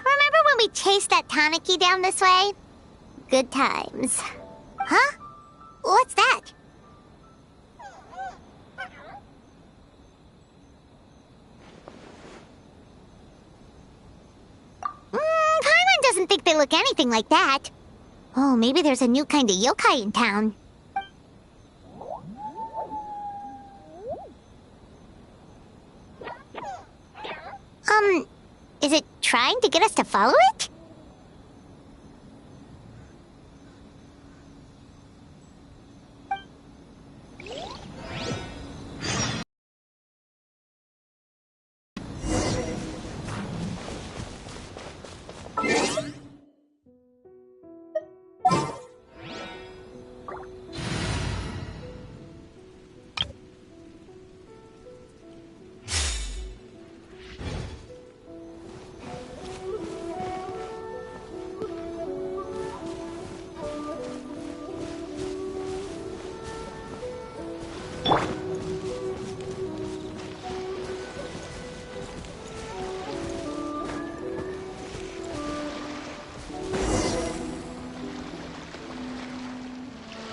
Remember when we chased that Tanuki down this way? Good times. Huh? What's that? Paimon doesn't think they look anything like that. Oh, maybe there's a new kind of yokai in town. Is it trying to get us to follow it?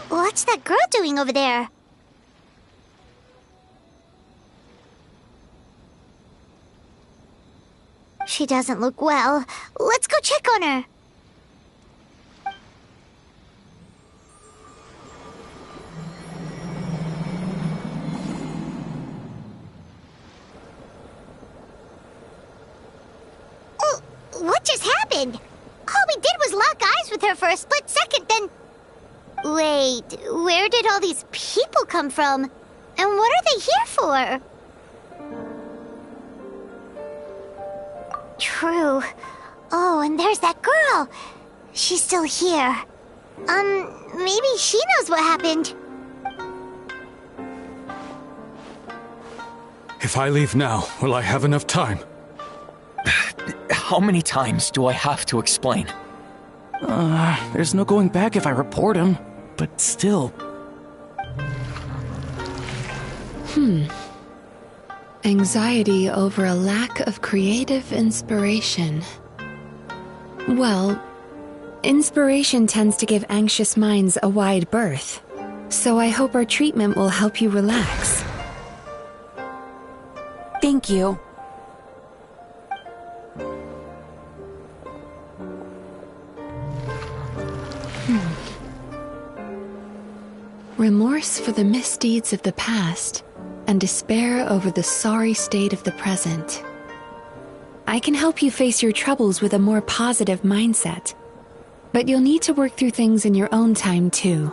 What's that girl doing over there? She doesn't look well. Let's go check on her. Oh, what just happened? All we did was lock eyes with her for a split second, then... Wait, where did all these people come from? And what are they here for? True. Oh, and there's that girl. She's still here. Maybe she knows what happened. If I leave now, will I have enough time? How many times do I have to explain? There's no going back if I report him, but still. Anxiety over a lack of creative inspiration. Well, inspiration tends to give anxious minds a wide berth, so I hope our treatment will help you relax. Thank you. Remorse for the misdeeds of the past, and despair over the sorry state of the present. I can help you face your troubles with a more positive mindset, but you'll need to work through things in your own time too.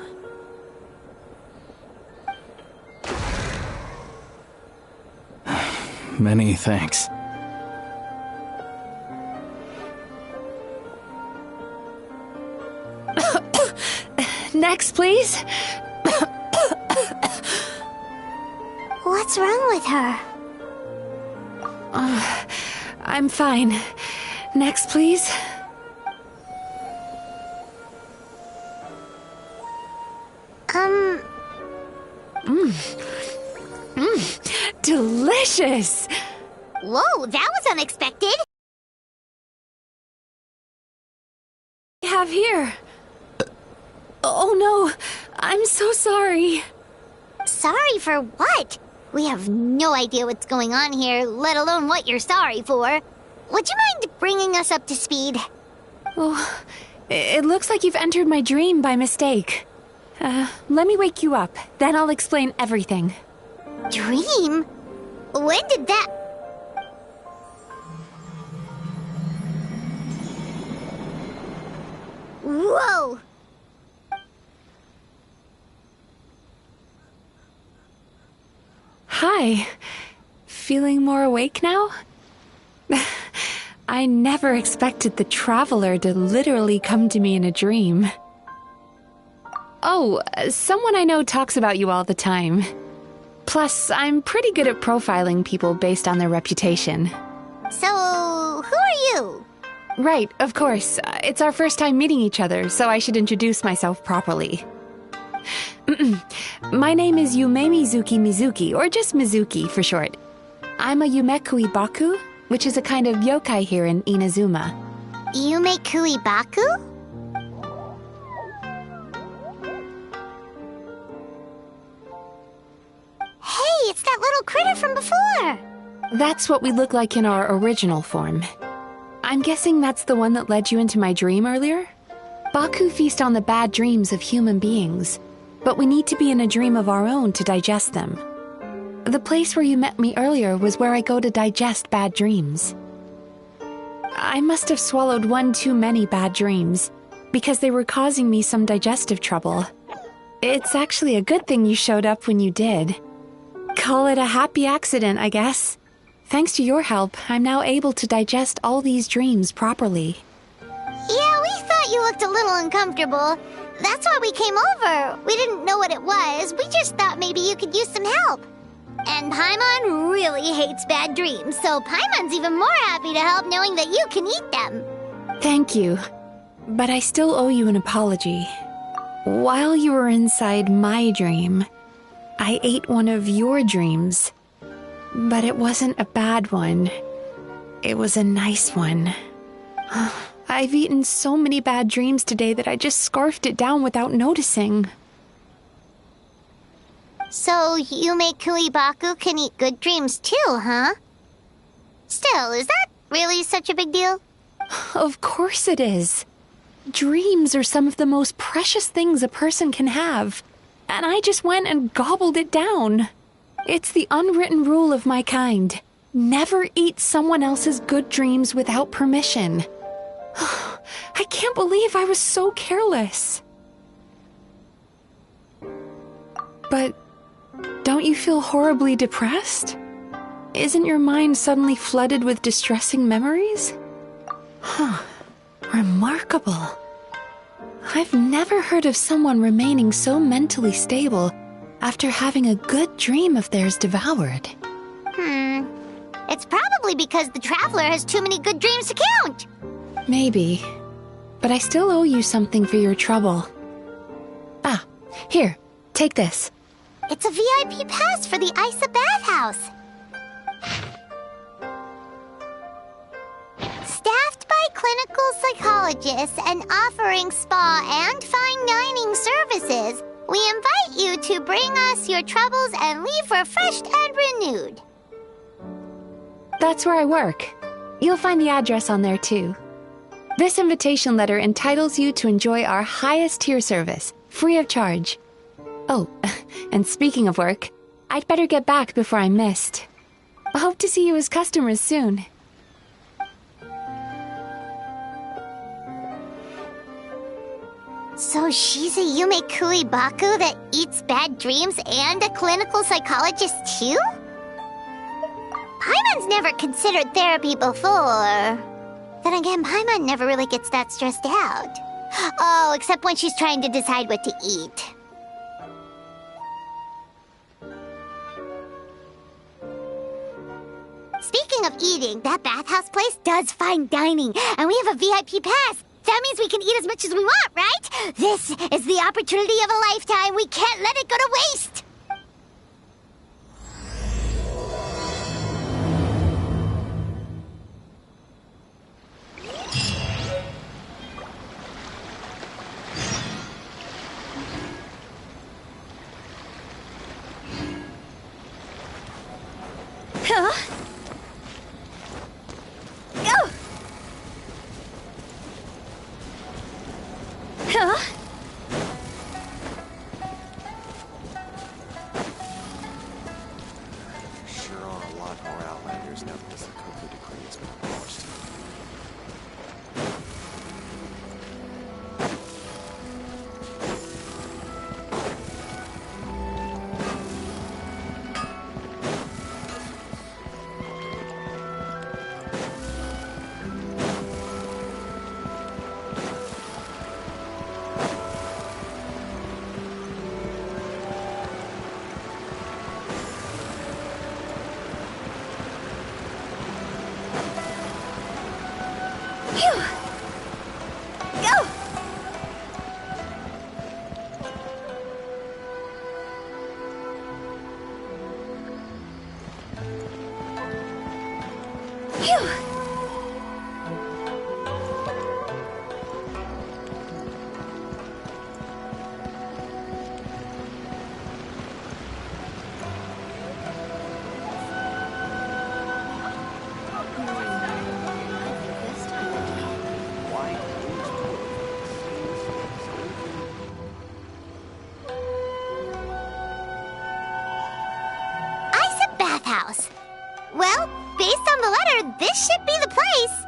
Many thanks. Next, please. What's wrong with her? I'm fine. Next, please. Delicious! Whoa, that was unexpected! I have here. Oh no, I'm so sorry. Sorry for what? We have no idea what's going on here, let alone what you're sorry for. Would you mind bringing us up to speed? Oh, it looks like you've entered my dream by mistake. Let me wake you up, then I'll explain everything. Dream? When did that... Whoa! Hi. Feeling more awake now? I never expected the Traveler to literally come to me in a dream. Oh, someone I know talks about you all the time. Plus, I'm pretty good at profiling people based on their reputation. So, who are you? Right, of course. It's our first time meeting each other, so I should introduce myself properly. My name is Yume Mizuki, or just Mizuki for short. I'm a Yumekui Baku, which is a kind of yokai here in Inazuma. Yumekui Baku? Hey, it's that little critter from before! That's what we look like in our original form. I'm guessing that's the one that led you into my dream earlier? Baku feast on the bad dreams of human beings, but we need to be in a dream of our own to digest them. The place where you met me earlier was where I go to digest bad dreams. I must have swallowed one too many bad dreams, because they were causing me some digestive trouble. It's actually a good thing you showed up when you did. Call it a happy accident, I guess. Thanks to your help, I'm now able to digest all these dreams properly. Yeah, we thought you looked a little uncomfortable. That's why we came over. We didn't know what it was. We just thought maybe you could use some help. And Paimon really hates bad dreams, so Paimon's even more happy to help knowing that you can eat them. Thank you. But I still owe you an apology. While you were inside my dream, I ate one of your dreams. But it wasn't a bad one. It was a nice one. I've eaten so many bad dreams today that I just scarfed it down without noticing. So, Yumekui Baku can eat good dreams too, huh? Still, is that really such a big deal? Of course it is. Dreams are some of the most precious things a person can have. And I just went and gobbled it down. It's the unwritten rule of my kind. Never eat someone else's good dreams without permission. I can't believe I was so careless. But don't you feel horribly depressed? Isn't your mind suddenly flooded with distressing memories? Remarkable. I've never heard of someone remaining so mentally stable after having a good dream of theirs devoured. It's probably because the Traveler has too many good dreams to count. Maybe. But I still owe you something for your trouble. Here, take this. It's a VIP pass for the Isa bathhouse. Staffed by clinical psychologists and offering spa and fine dining services, we invite you to bring us your troubles and leave refreshed and renewed. That's where I work. You'll find the address on there too. This invitation letter entitles you to enjoy our highest tier service, free of charge. Oh, and speaking of work, I'd better get back before I'm missed. I hope to see you as customers soon. So she's a Yumekui Baku that eats bad dreams and a clinical psychologist too? Paimon's never considered therapy before. Then again, Paimon never really gets that stressed out. Oh, except when she's trying to decide what to eat. Speaking of eating, that bathhouse place does fine dining, and we have a VIP pass. That means we can eat as much as we want, right? This is the opportunity of a lifetime. We can't let it go to waste. Huh? Oh! Huh? Sure are a lot more Outlanders now that this Koku decree has been enforced. Phew! Go! Phew! Bathhouse. Well, based on the letter, this should be the place.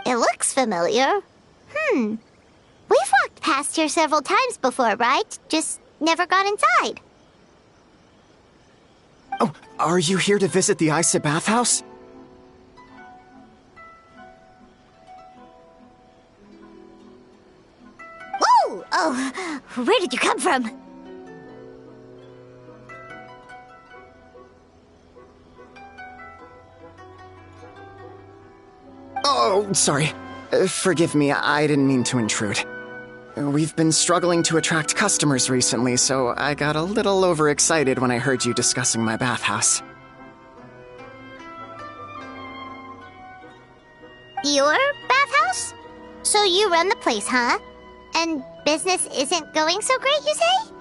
It looks familiar. We've walked past here several times before, right? Just never got inside. Oh, are you here to visit the Isa bathhouse? Whoa! Oh, where did you come from? Oh, sorry. Forgive me, I didn't mean to intrude. We've been struggling to attract customers recently, so I got a little overexcited when I heard you discussing my bathhouse. Your bathhouse? So you run the place, huh? And business isn't going so great, you say?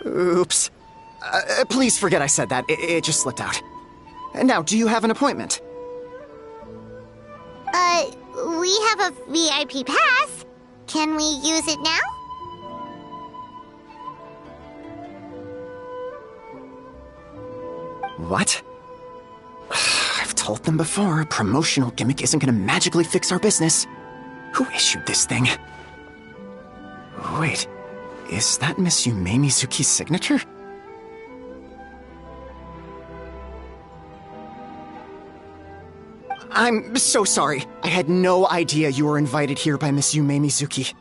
Oops. Please forget I said that. It just slipped out. Now, do you have an appointment? We have a VIP pass. Can we use it now? What? I've told them before, a promotional gimmick isn't gonna magically fix our business. Who issued this thing? Wait, is that Miss Yume Mizuki's signature? I'm so sorry. I had no idea you were invited here by Miss Yume Mizuki.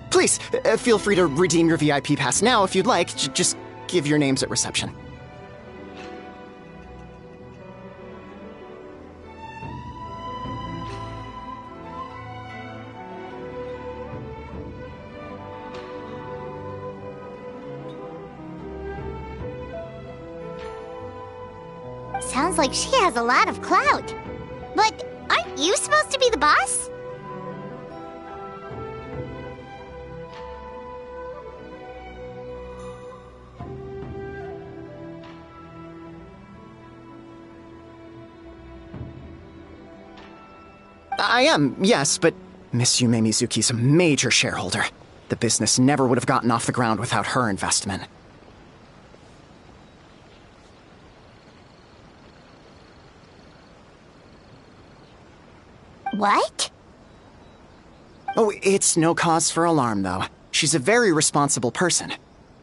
Please, feel free to redeem your VIP pass now if you'd like. Just give your names at reception. Sounds like she has a lot of clout. But aren't you supposed to be the boss? I am, yes, but Miss Yume Mizuki's a major shareholder. The business never would have gotten off the ground without her investment. What? Oh, it's no cause for alarm, though. She's a very responsible person.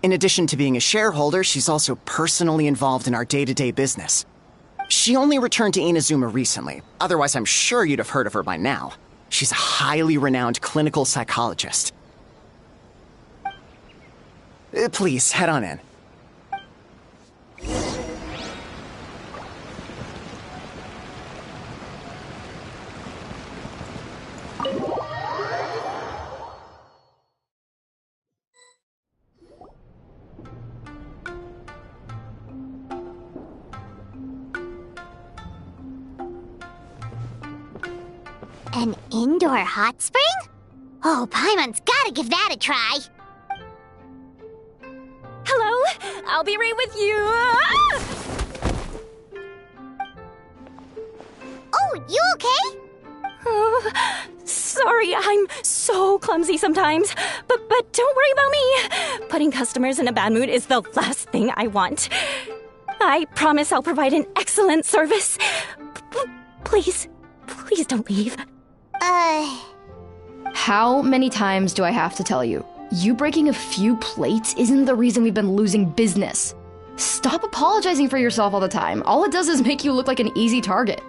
In addition to being a shareholder, she's also personally involved in our day-to-day business. She only returned to Inazuma recently, otherwise I'm sure you'd have heard of her by now. She's a highly renowned clinical psychologist. Please, head on in. An indoor hot spring? Oh, Paimon's gotta give that a try. Hello, I'll be right with you. Oh, you okay? Oh, sorry, I'm so clumsy sometimes. But don't worry about me. Putting customers in a bad mood is the last thing I want. I promise I'll provide an excellent service. Please don't leave. How many times do I have to tell you? You breaking a few plates isn't the reason we've been losing business. Stop apologizing for yourself all the time. All it does is make you look like an easy target.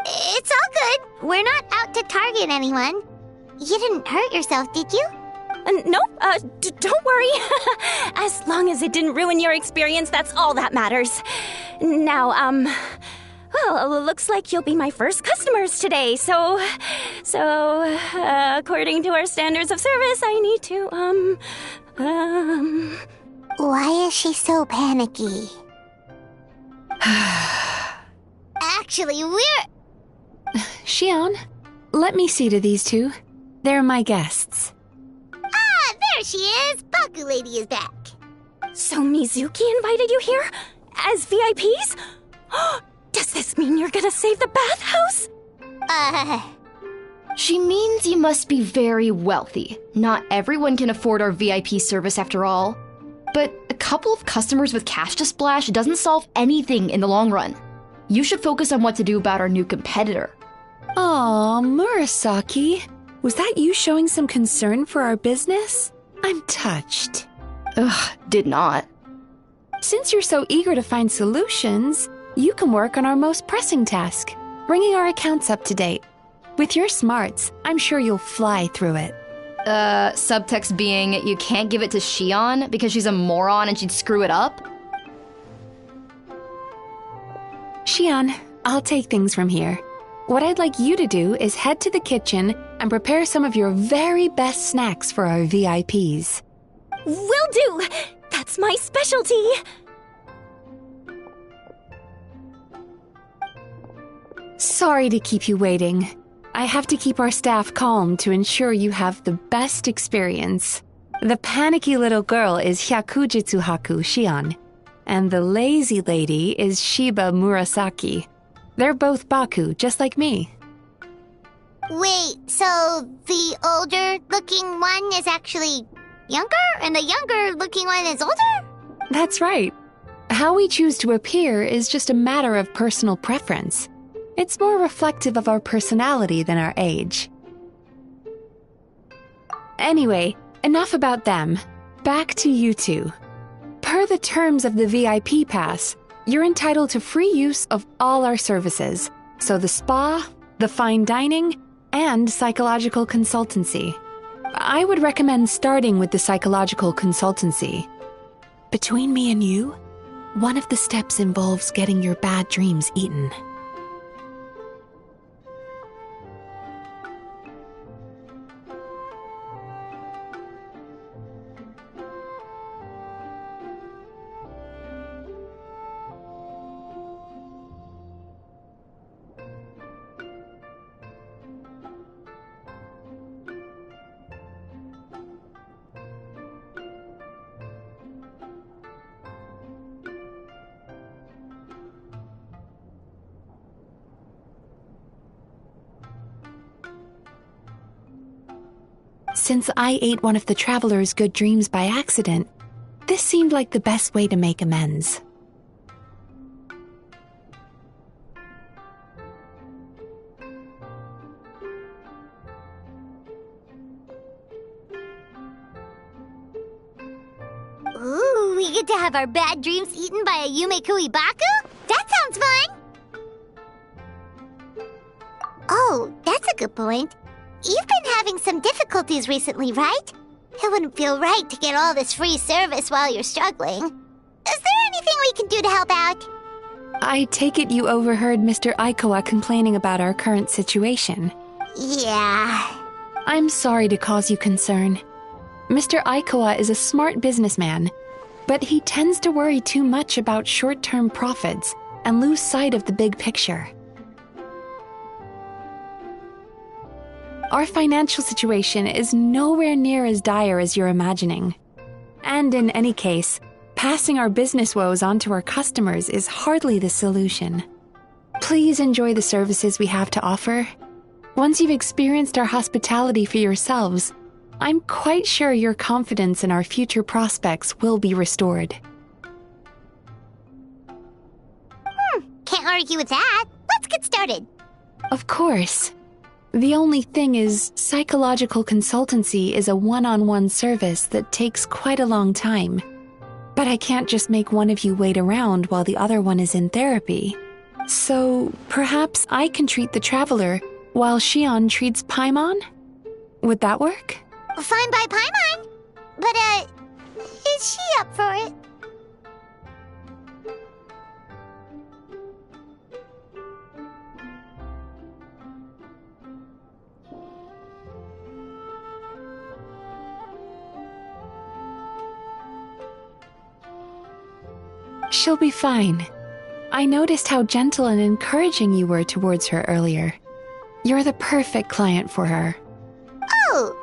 It's all good. We're not out to target anyone. You didn't hurt yourself, did you? Nope, don't worry. As long as it didn't ruin your experience, that's all that matters. Now, well, looks like you'll be my first customers today, so, according to our standards of service, I need to, Why is she so panicky? Actually, Xion, let me see to these two. They're my guests. Ah, there she is! Baku Lady is back. So Mizuki invited you here? As VIPs? Does this mean you're gonna save the bathhouse? She means you must be very wealthy. Not everyone can afford our VIP service after all. But a couple of customers with cash to splash doesn't solve anything in the long run. You should focus on what to do about our new competitor. Aw, Murasaki. Was that you showing some concern for our business? I'm touched. Ugh, did not. Since you're so eager to find solutions, you can work on our most pressing task, bringing our accounts up to date. With your smarts, I'm sure you'll fly through it. Subtext being, you can't give it to Xion because she's a moron and she'd screw it up? Xion, I'll take things from here. What I'd like you to do is head to the kitchen and prepare some of your very best snacks for our VIPs. Will do! That's my specialty! Sorry to keep you waiting. I have to keep our staff calm to ensure you have the best experience. The panicky little girl is Hyakujitsu Haku Shion, and the lazy lady is Shiba Murasaki. They're both Baku, just like me. Wait, so the older-looking one is actually younger, and the younger-looking one is older? That's right. How we choose to appear is just a matter of personal preference. It's more reflective of our personality than our age. Anyway, enough about them. Back to you two. Per the terms of the VIP pass, you're entitled to free use of all our services. So the spa, the fine dining, and psychological consultancy. I would recommend starting with the psychological consultancy. Between me and you, one of the steps involves getting your bad dreams eaten. Since I ate one of the traveler's good dreams by accident, this seemed like the best way to make amends. Ooh, we get to have our bad dreams eaten by a Yumekui Baku? That sounds fun! Oh, that's a good point. You've been having some difficulties recently, right? It wouldn't feel right to get all this free service while you're struggling. Is there anything we can do to help out? I take it you overheard Mr. Aikawa complaining about our current situation. Yeah. I'm sorry to cause you concern. Mr. Aikawa is a smart businessman, but he tends to worry too much about short-term profits and lose sight of the big picture. Our financial situation is nowhere near as dire as you're imagining. And in any case, passing our business woes on to our customers is hardly the solution. Please enjoy the services we have to offer. Once you've experienced our hospitality for yourselves, I'm quite sure your confidence in our future prospects will be restored. Can't argue with that. Let's get started. Of course. The only thing is, psychological consultancy is a one-on-one service that takes quite a long time. But I can't just make one of you wait around while the other one is in therapy. So, perhaps I can treat the traveler while Shion treats Paimon? Would that work? Fine by Paimon. But, is she up for it? She'll be fine. I noticed how gentle and encouraging you were towards her earlier. You're the perfect client for her. Oh,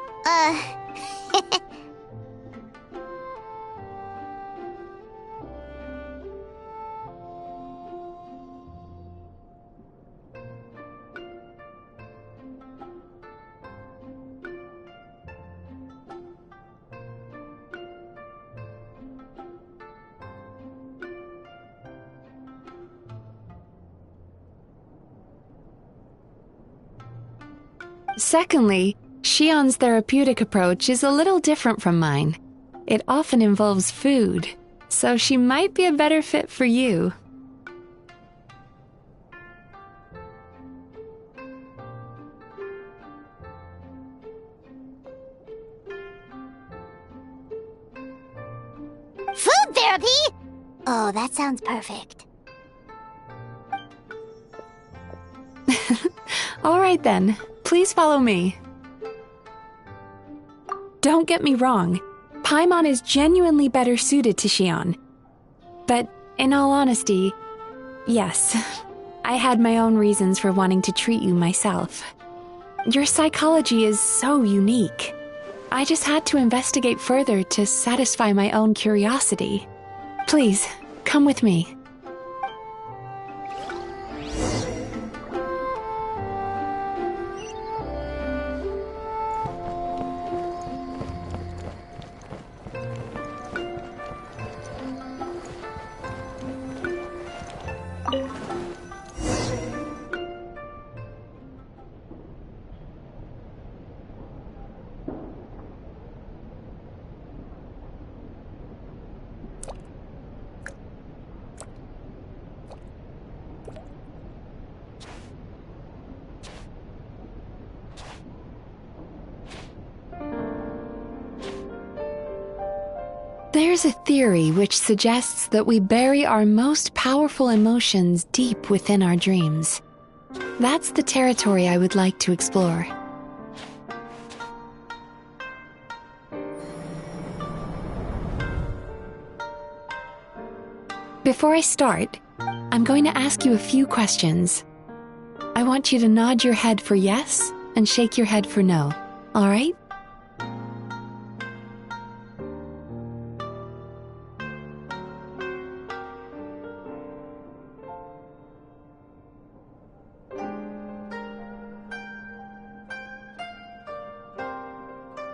Secondly, Shion's therapeutic approach is a little different from mine. It often involves food, so she might be a better fit for you. food therapy? Oh, that sounds perfect. All right then, please follow me. Don't get me wrong, Paimon is genuinely better suited to Shion. But in all honesty, yes, I had my own reasons for wanting to treat you myself. Your psychology is so unique. I just had to investigate further to satisfy my own curiosity. Please, come with me. There's a theory which suggests that we bury our most powerful emotions deep within our dreams. That's the territory I would like to explore. Before I start, I'm going to ask you a few questions. I want you to nod your head for yes and shake your head for no, all right?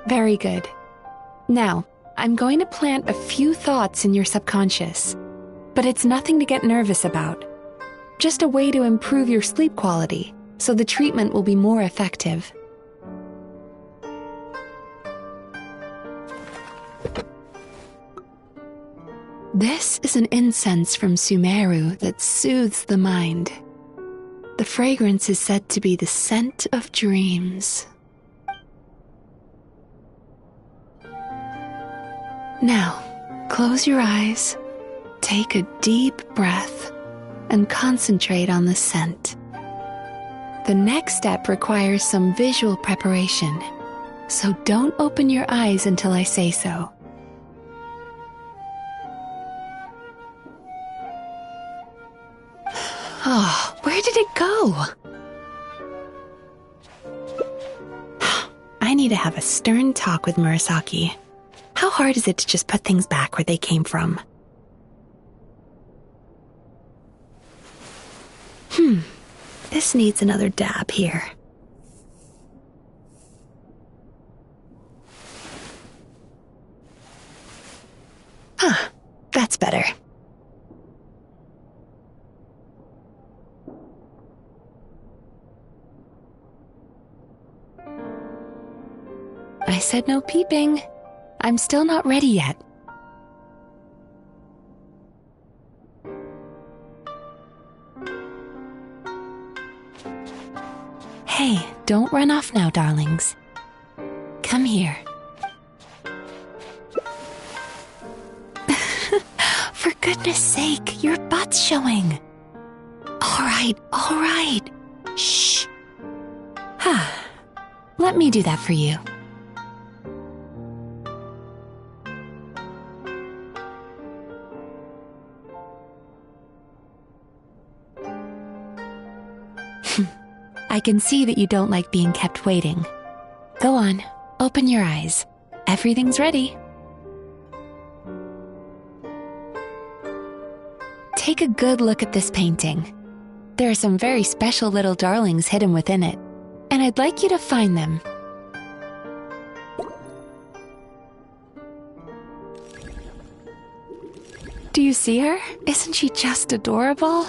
Very good. Now, I'm going to plant a few thoughts in your subconscious, but it's nothing to get nervous about. Just a way to improve your sleep quality, so the treatment will be more effective. This is an incense from Sumeru that soothes the mind. The fragrance is said to be the scent of dreams. Now, close your eyes, take a deep breath, and concentrate on the scent. The next step requires some visual preparation, so don't open your eyes until I say so. Oh, where did it go? I need to have a stern talk with Murasaki. How hard is it to just put things back where they came from? This needs another dab here. That's better. I said no peeping. I'm still not ready yet. Hey, don't run off now, darlings. Come here. For goodness sake, your butt's showing. All right. Shh. Let me do that for you. I can see that you don't like being kept waiting. Go on, open your eyes. Everything's ready. Take a good look at this painting. There are some very special little darlings hidden within it, and I'd like you to find them. Do you see her? Isn't she just adorable?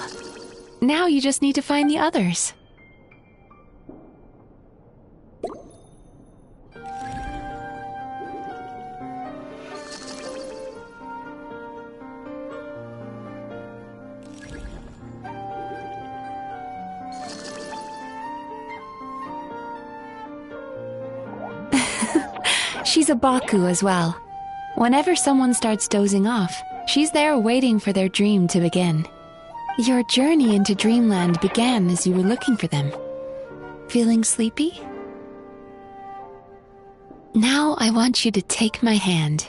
Now you just need to find the others. She's a Baku as well. Whenever someone starts dozing off, she's there waiting for their dream to begin. Your journey into Dreamland began as you were looking for them. Feeling sleepy? Now I want you to take my hand.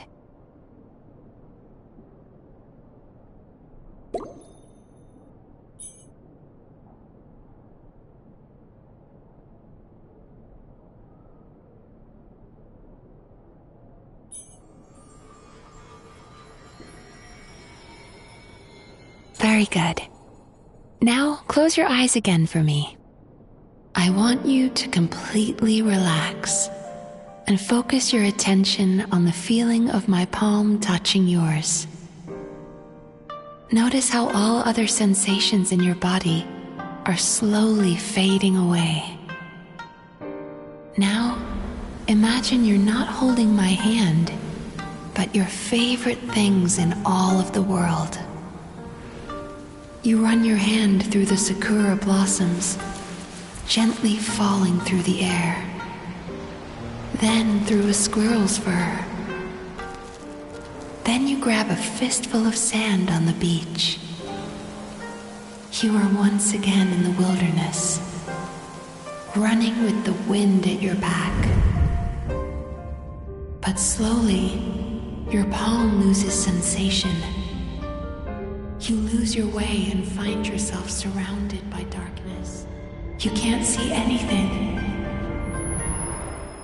Very good. Now, close your eyes again for me. I want you to completely relax and focus your attention on the feeling of my palm touching yours. Notice how all other sensations in your body are slowly fading away. Now, imagine you're not holding my hand, but your favorite things in all of the world. You run your hand through the sakura blossoms, gently falling through the air. Then through a squirrel's fur. Then you grab a fistful of sand on the beach. You are once again in the wilderness, running with the wind at your back. But slowly, your palm loses sensation. You lose your way and find yourself surrounded by darkness. You can't see anything,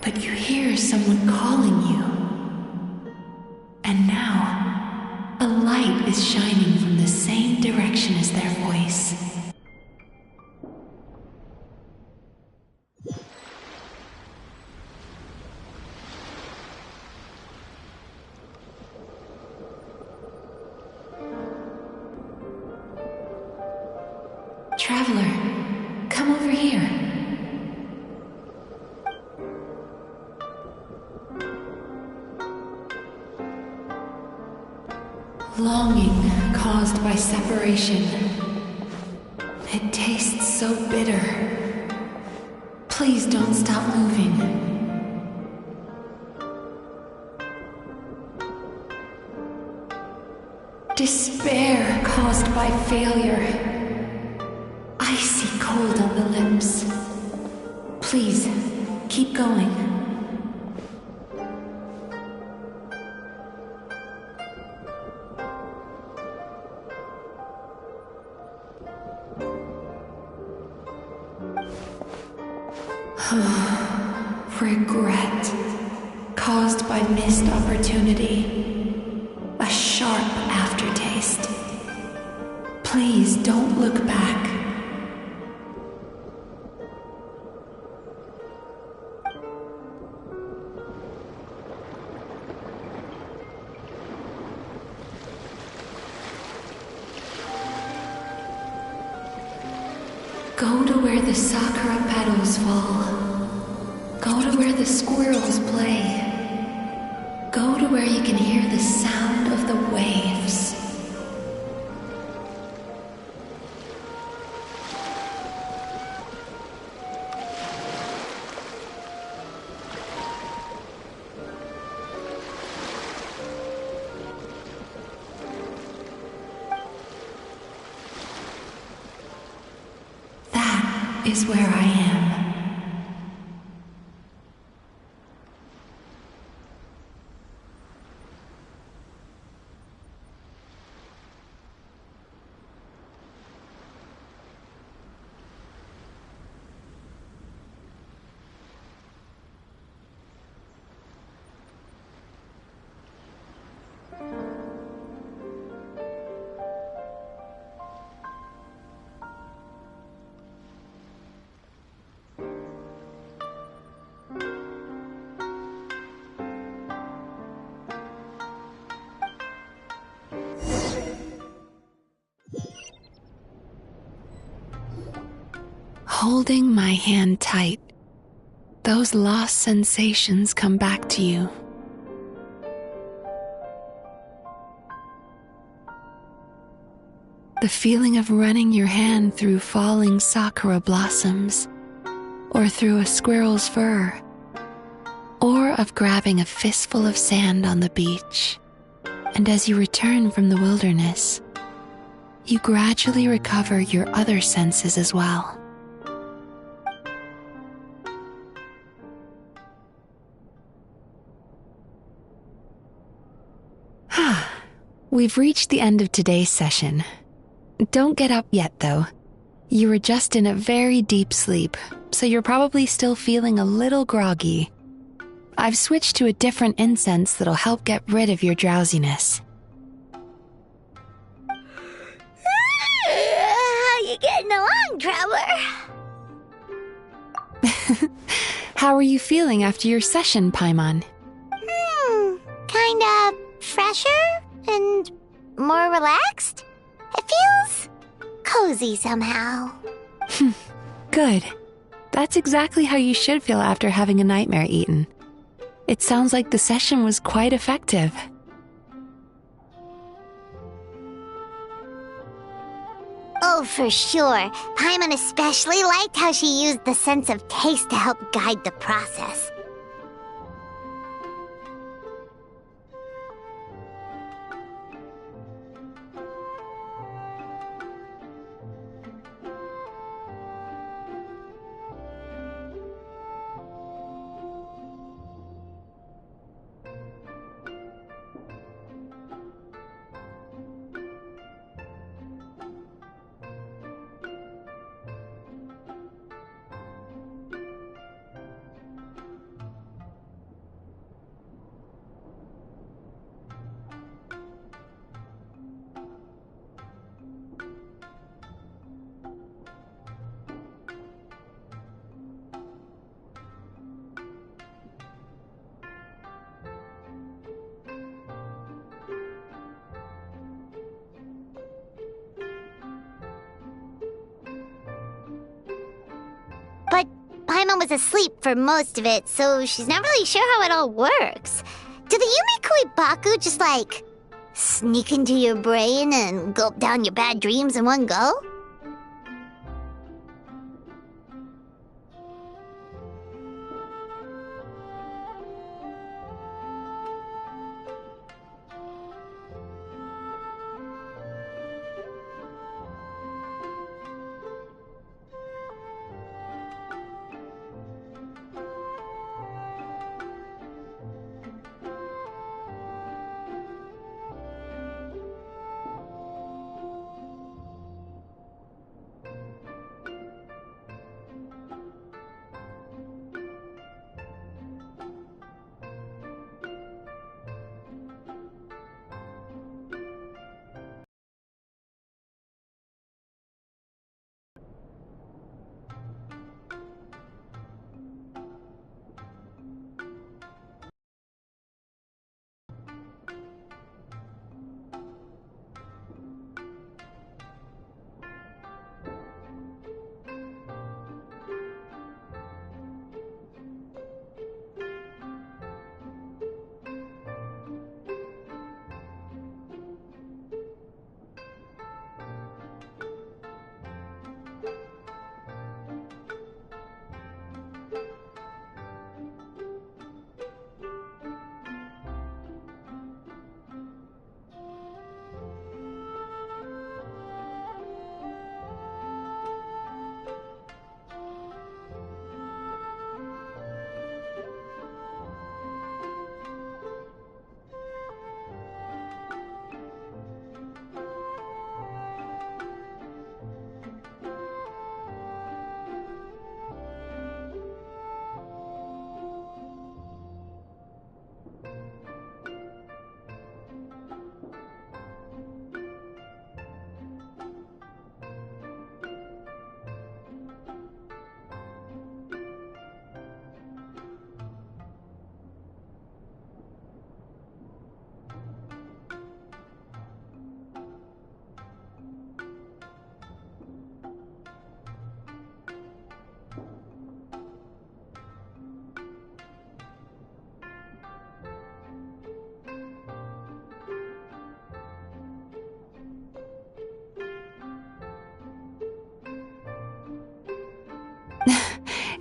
but you hear someone calling you. And now, a light is shining from the same direction as their voice. Traveler, come over here. Longing caused by separation. It tastes so bitter. Please don't stop moving. Despair caused by failure. Icy cold on the lips. Please, keep going. Regret caused by missed opportunity. A sharp aftertaste. Please don't look back. Go to where the sakura petals fall. Go to where the squirrels play. Go to where you can hear the sound of the waves. That is where I am. Holding my hand tight, those lost sensations come back to you. The feeling of running your hand through falling sakura blossoms, or through a squirrel's fur, or of grabbing a fistful of sand on the beach. And as you return from the wilderness, you gradually recover your other senses as well. We've reached the end of today's session. Don't get up yet, though. You were just in a very deep sleep, so you're probably still feeling a little groggy. I've switched to a different incense that'll help get rid of your drowsiness. How are you feeling after your session, Paimon? Kinda fresher and more relaxed? It feels cozy somehow. Good. That's exactly how you should feel after having a nightmare eaten. It sounds like the session was quite effective. Oh, for sure. Paimon especially liked how she used the sense of taste to help guide the process. But Paimon was asleep for most of it, so she's not really sure how it all works. Do the Yumi Kuibaku just, like, sneak into your brain and gulp down your bad dreams in one go?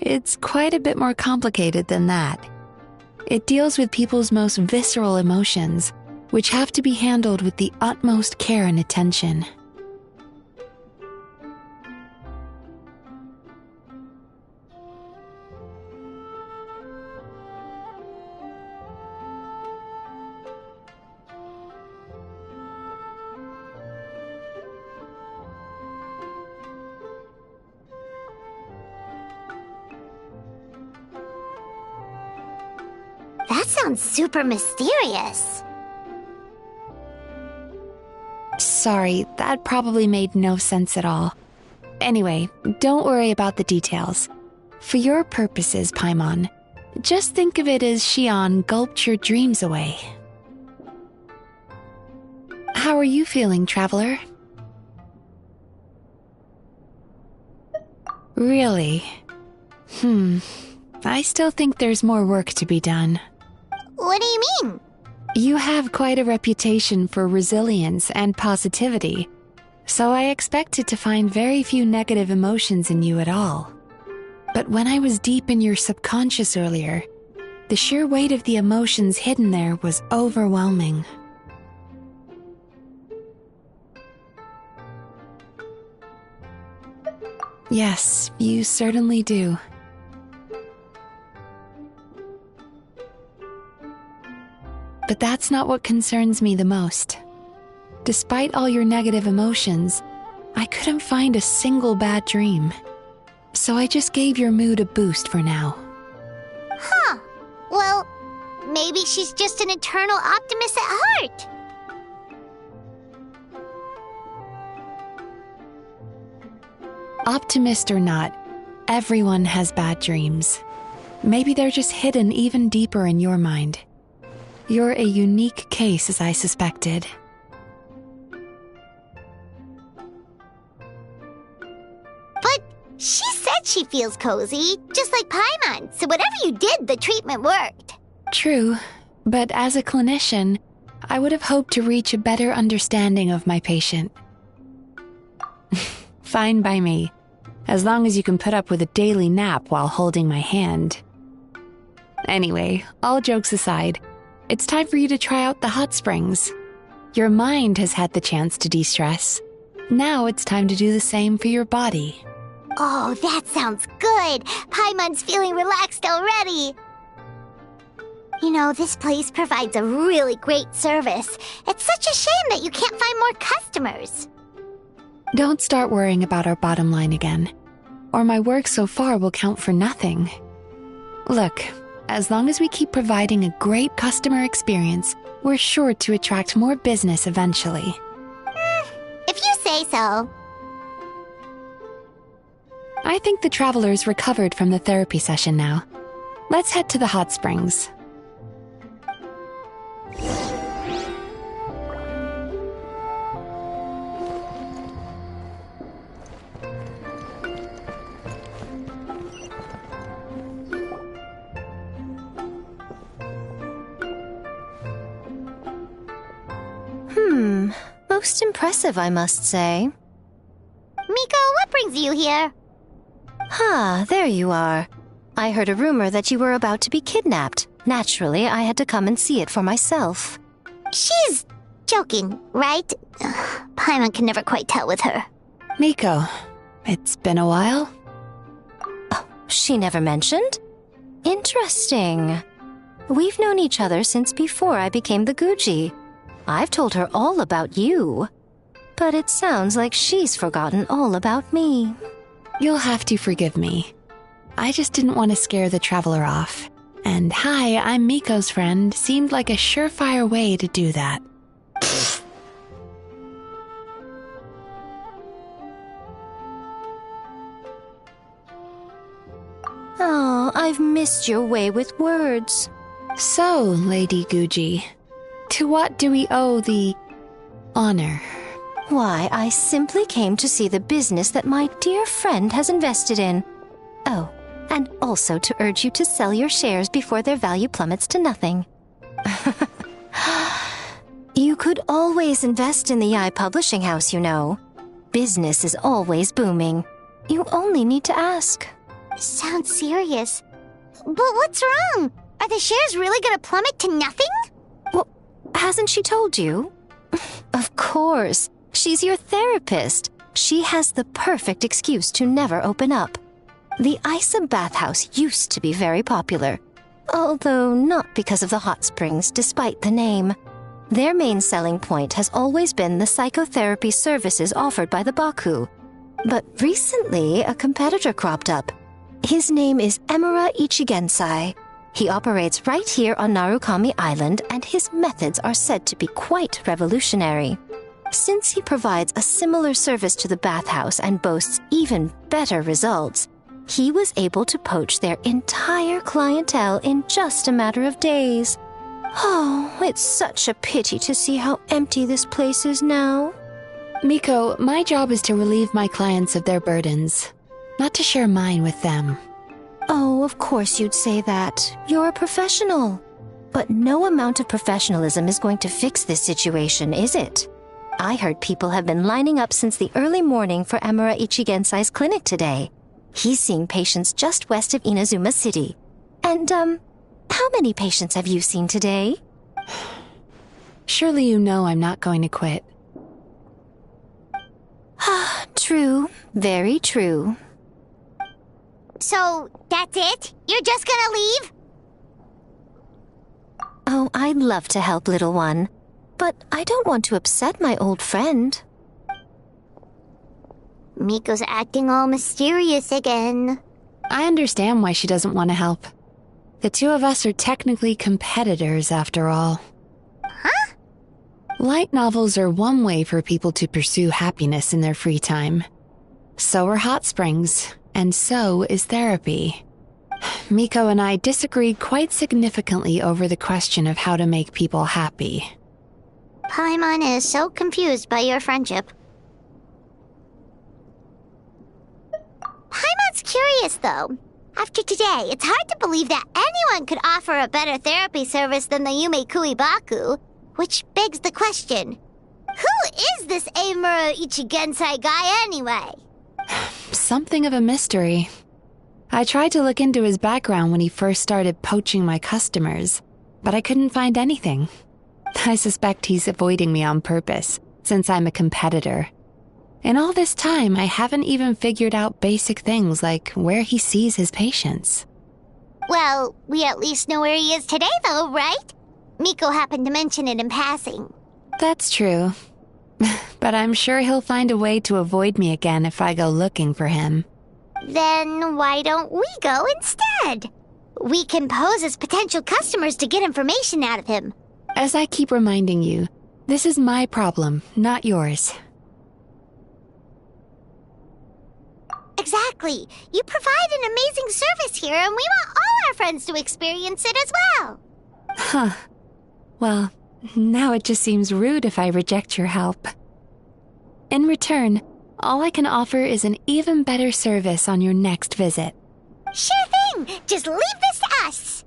It's quite a bit more complicated than that. It deals with people's most visceral emotions, which have to be handled with the utmost care and attention. That sounds super mysterious. Sorry, that probably made no sense at all. Anyway, don't worry about the details. For your purposes, Paimon, just think of it as Xion gulped your dreams away. How are you feeling, traveler? Really? I still think there's more work to be done. What do you mean? You have quite a reputation for resilience and positivity, so I expected to find very few negative emotions in you at all. But when I was deep in your subconscious earlier, the sheer weight of the emotions hidden there was overwhelming. Yes, you certainly do. But that's not what concerns me the most. Despite all your negative emotions, I couldn't find a single bad dream. So I just gave your mood a boost for now. Huh. Well, maybe she's just an eternal optimist at heart. Optimist or not, everyone has bad dreams. Maybe they're just hidden even deeper in your mind. You're a unique case, as I suspected. But she said she feels cozy, just like Paimon, so whatever you did, the treatment worked. True, but as a clinician, I would have hoped to reach a better understanding of my patient. Fine by me, as long as you can put up with a daily nap while holding my hand. Anyway, all jokes aside, it's time for you to try out the hot springs. Your mind has had the chance to de-stress. Now it's time to do the same for your body. Oh, that sounds good. Paimon's feeling relaxed already. You know, this place provides a really great service. It's such a shame that you can't find more customers. Don't start worrying about our bottom line again, or my work so far will count for nothing. Look, as long as we keep providing a great customer experience, we're sure to attract more business eventually. If you say so. I think the traveler's recovered from the therapy session now. Let's head to the hot springs. Most impressive, I must say. Miko, what brings you here? There you are. I heard a rumor that you were about to be kidnapped. Naturally, I had to come and see it for myself. She's joking, right? Paimon can never quite tell with her. Miko, it's been a while. Oh, she never mentioned? Interesting. We've known each other since before I became the Guji. I've told her all about you. But it sounds like she's forgotten all about me. You'll have to forgive me. I just didn't want to scare the traveler off. And hi, I'm Miko's friend seemed like a surefire way to do that. Oh, I've missed your way with words. So, Lady Guji, to what do we owe the honor? Why, I simply came to see the business that my dear friend has invested in. Oh, and also to urge you to sell your shares before their value plummets to nothing. You could always invest in the Yi Publishing House, you know. Business is always booming. You only need to ask. Sounds serious. But what's wrong? Are the shares really gonna plummet to nothing? Well, hasn't she told you? Of course. She's your therapist. She has the perfect excuse to never open up. The Isa bathhouse used to be very popular, although not because of the hot springs, despite the name. Their main selling point has always been the psychotherapy services offered by the Baku. But recently, a competitor cropped up. His name is Emura Ichigensai. He operates right here on Narukami Island, and his methods are said to be quite revolutionary. Since he provides a similar service to the bathhouse and boasts even better results, He was able to poach their entire clientele in just a matter of days. Oh, it's such a pity to see how empty this place is now. Miko, my job is to relieve my clients of their burdens, not to share mine with them. Oh, of course you'd say that. You're a professional. But no amount of professionalism is going to fix this situation, is it? I heard people have been lining up since the early morning for Amura Ichigensai's clinic today. He's seeing patients just west of Inazuma City. And, how many patients have you seen today? Surely you know I'm not going to quit. True. Very true. So, that's it? You're just gonna leave? Oh, I'd love to help, little one. But I don't want to upset my old friend. Miko's acting all mysterious again. I understand why she doesn't want to help. The two of us are technically competitors, after all. Huh? Light novels are one way for people to pursue happiness in their free time. So are hot springs, and so is therapy. Miko and I disagreed quite significantly over the question of how to make people happy. Paimon is so confused by your friendship. Paimon's curious, though. After today, it's hard to believe that anyone could offer a better therapy service than the Yume Kuibaku, which begs the question, who is this Amura Ichigensai guy anyway? Something of a mystery. I tried to look into his background when he first started poaching my customers, but I couldn't find anything. I suspect he's avoiding me on purpose, since I'm a competitor. In all this time, I haven't even figured out basic things like where he sees his patients. Well, we at least know where he is today, though, right? Miko happened to mention it in passing. That's true. But I'm sure he'll find a way to avoid me again if I go looking for him. Then why don't we go instead? We can pose as potential customers to get information out of him. As I keep reminding you, this is my problem, not yours. Exactly. You provide an amazing service here, and we want all our friends to experience it as well. Huh. Well, now it just seems rude if I reject your help. In return, all I can offer is an even better service on your next visit. Sure thing! Just leave this to us!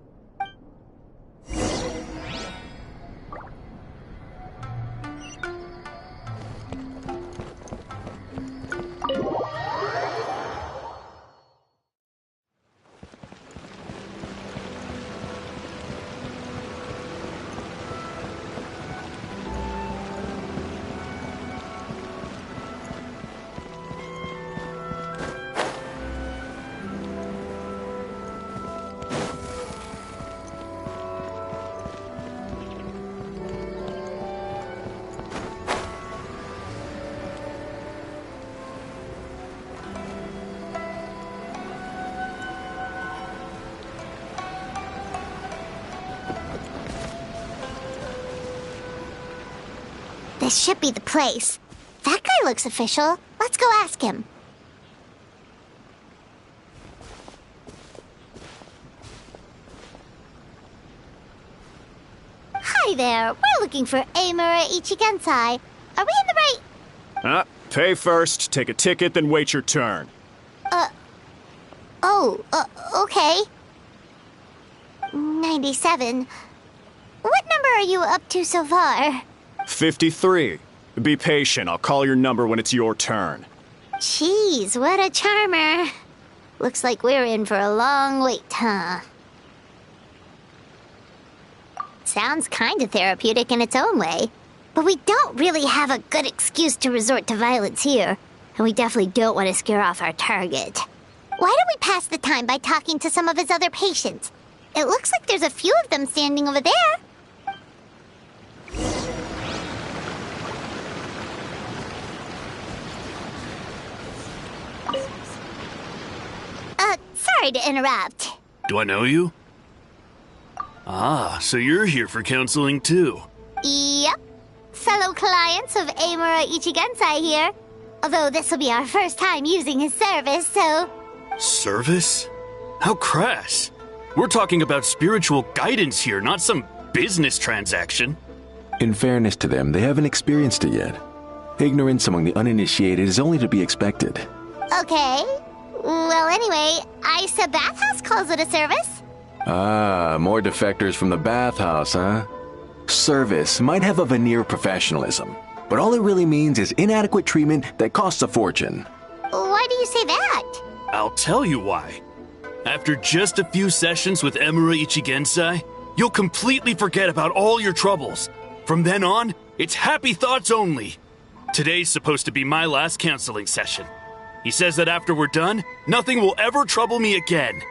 This should be the place. That guy looks official. Let's go ask him. Hi there. We're looking for Amura Ichigensai. Are we in the right... Pay first, take a ticket, then wait your turn. Okay. 97. What number are you up to so far? 53. Be patient, I'll call your number when it's your turn. Jeez, what a charmer. Looks like we're in for a long wait, huh? Sounds kinda therapeutic in its own way. But we don't really have a good excuse to resort to violence here. And we definitely don't want to scare off our target. Why don't we pass the time by talking to some of his other patients? It looks like there's a few of them standing over there. Sorry to interrupt. Do I know you? Ah, so you're here for counseling too. Yep. Fellow clients of Amura Ichigensai here. Although this will be our first time using his service, so Service? How crass. We're talking about spiritual guidance here, not some business transaction. In fairness to them, they haven't experienced it yet. Ignorance among the uninitiated is only to be expected. Okay. Well, anyway, Isa Bathhouse calls it a service. Ah, more defectors from the bathhouse, huh? Service might have a veneer of professionalism, but all it really means is inadequate treatment that costs a fortune. Why do you say that? I'll tell you why. After just a few sessions with Emura Ichigensai, you'll completely forget about all your troubles. From then on, it's happy thoughts only. Today's supposed to be my last counseling session. He says that after we're done, nothing will ever trouble me again.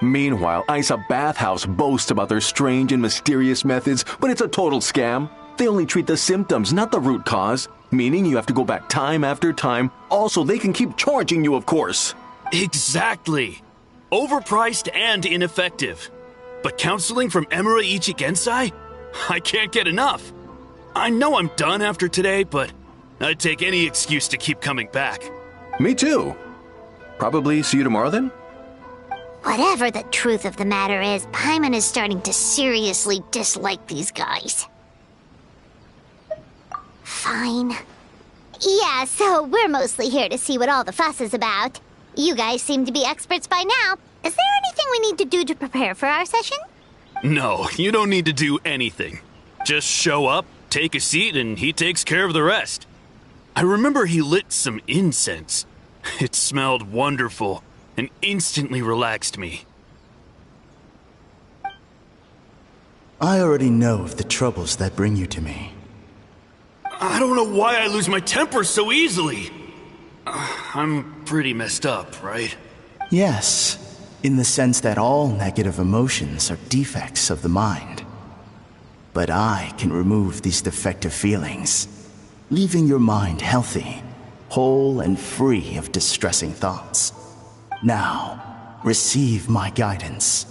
Meanwhile, Isa Bathhouse boasts about their strange and mysterious methods, but it's a total scam. They only treat the symptoms, not the root cause, meaning you have to go back time after time. Also, they can keep charging you, of course. Exactly. Overpriced and ineffective. But counseling from Emura Ichigensai? I can't get enough. I know I'm done after today, but I'd take any excuse to keep coming back. Me too. Probably see you tomorrow then? Whatever the truth of the matter is, Paimon is starting to seriously dislike these guys. Fine. Yeah, so we're mostly here to see what all the fuss is about. You guys seem to be experts by now. Is there anything we need to do to prepare for our session? No, you don't need to do anything. Just show up, take a seat, and he takes care of the rest. I remember he lit some incense. It smelled wonderful and instantly relaxed me. I already know of the troubles that bring you to me. I don't know why I lose my temper so easily. I'm pretty messed up, right? Yes, in the sense that all negative emotions are defects of the mind. But I can remove these defective feelings, leaving your mind healthy, whole and free of distressing thoughts. Now, receive my guidance.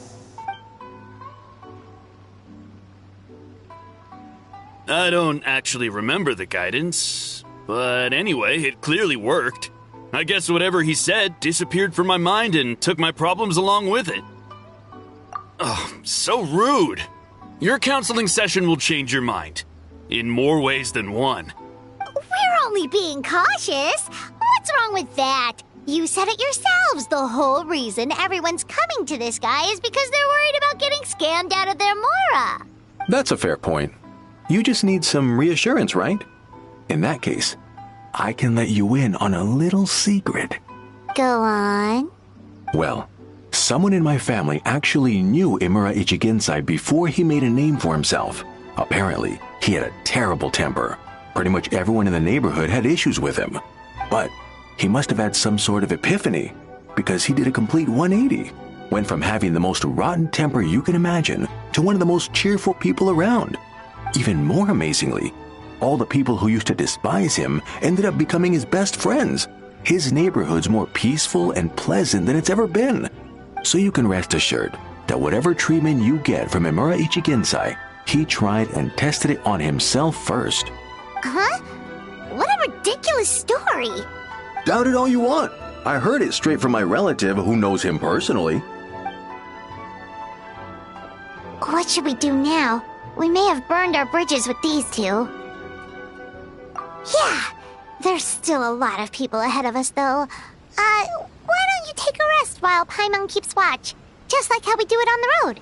I don't actually remember the guidance, but anyway, it clearly worked. I guess whatever he said disappeared from my mind and took my problems along with it. Oh, so rude. Your counseling session will change your mind, in more ways than one. We're only being cautious. What's wrong with that? You said it yourselves. The whole reason everyone's coming to this guy is because they're worried about getting scammed out of their Mora. That's a fair point. You just need some reassurance, right? In that case, I can let you in on a little secret. Go on. Well, someone in my family actually knew Imura Ichigensai before he made a name for himself. Apparently, he had a terrible temper. Pretty much everyone in the neighborhood had issues with him. But he must have had some sort of epiphany, because he did a complete 180. Went from having the most rotten temper you can imagine to one of the most cheerful people around. Even more amazingly, all the people who used to despise him ended up becoming his best friends. His neighborhood's more peaceful and pleasant than it's ever been. So you can rest assured that whatever treatment you get from Imura Ichigensai, he tried and tested it on himself first. Huh? What a ridiculous story. Doubt it all you want. I heard it straight from my relative who knows him personally. What should we do now? We may have burned our bridges with these two. Yeah, there's still a lot of people ahead of us, though. Why don't you take a rest while Paimon keeps watch? Just like how we do it on the road.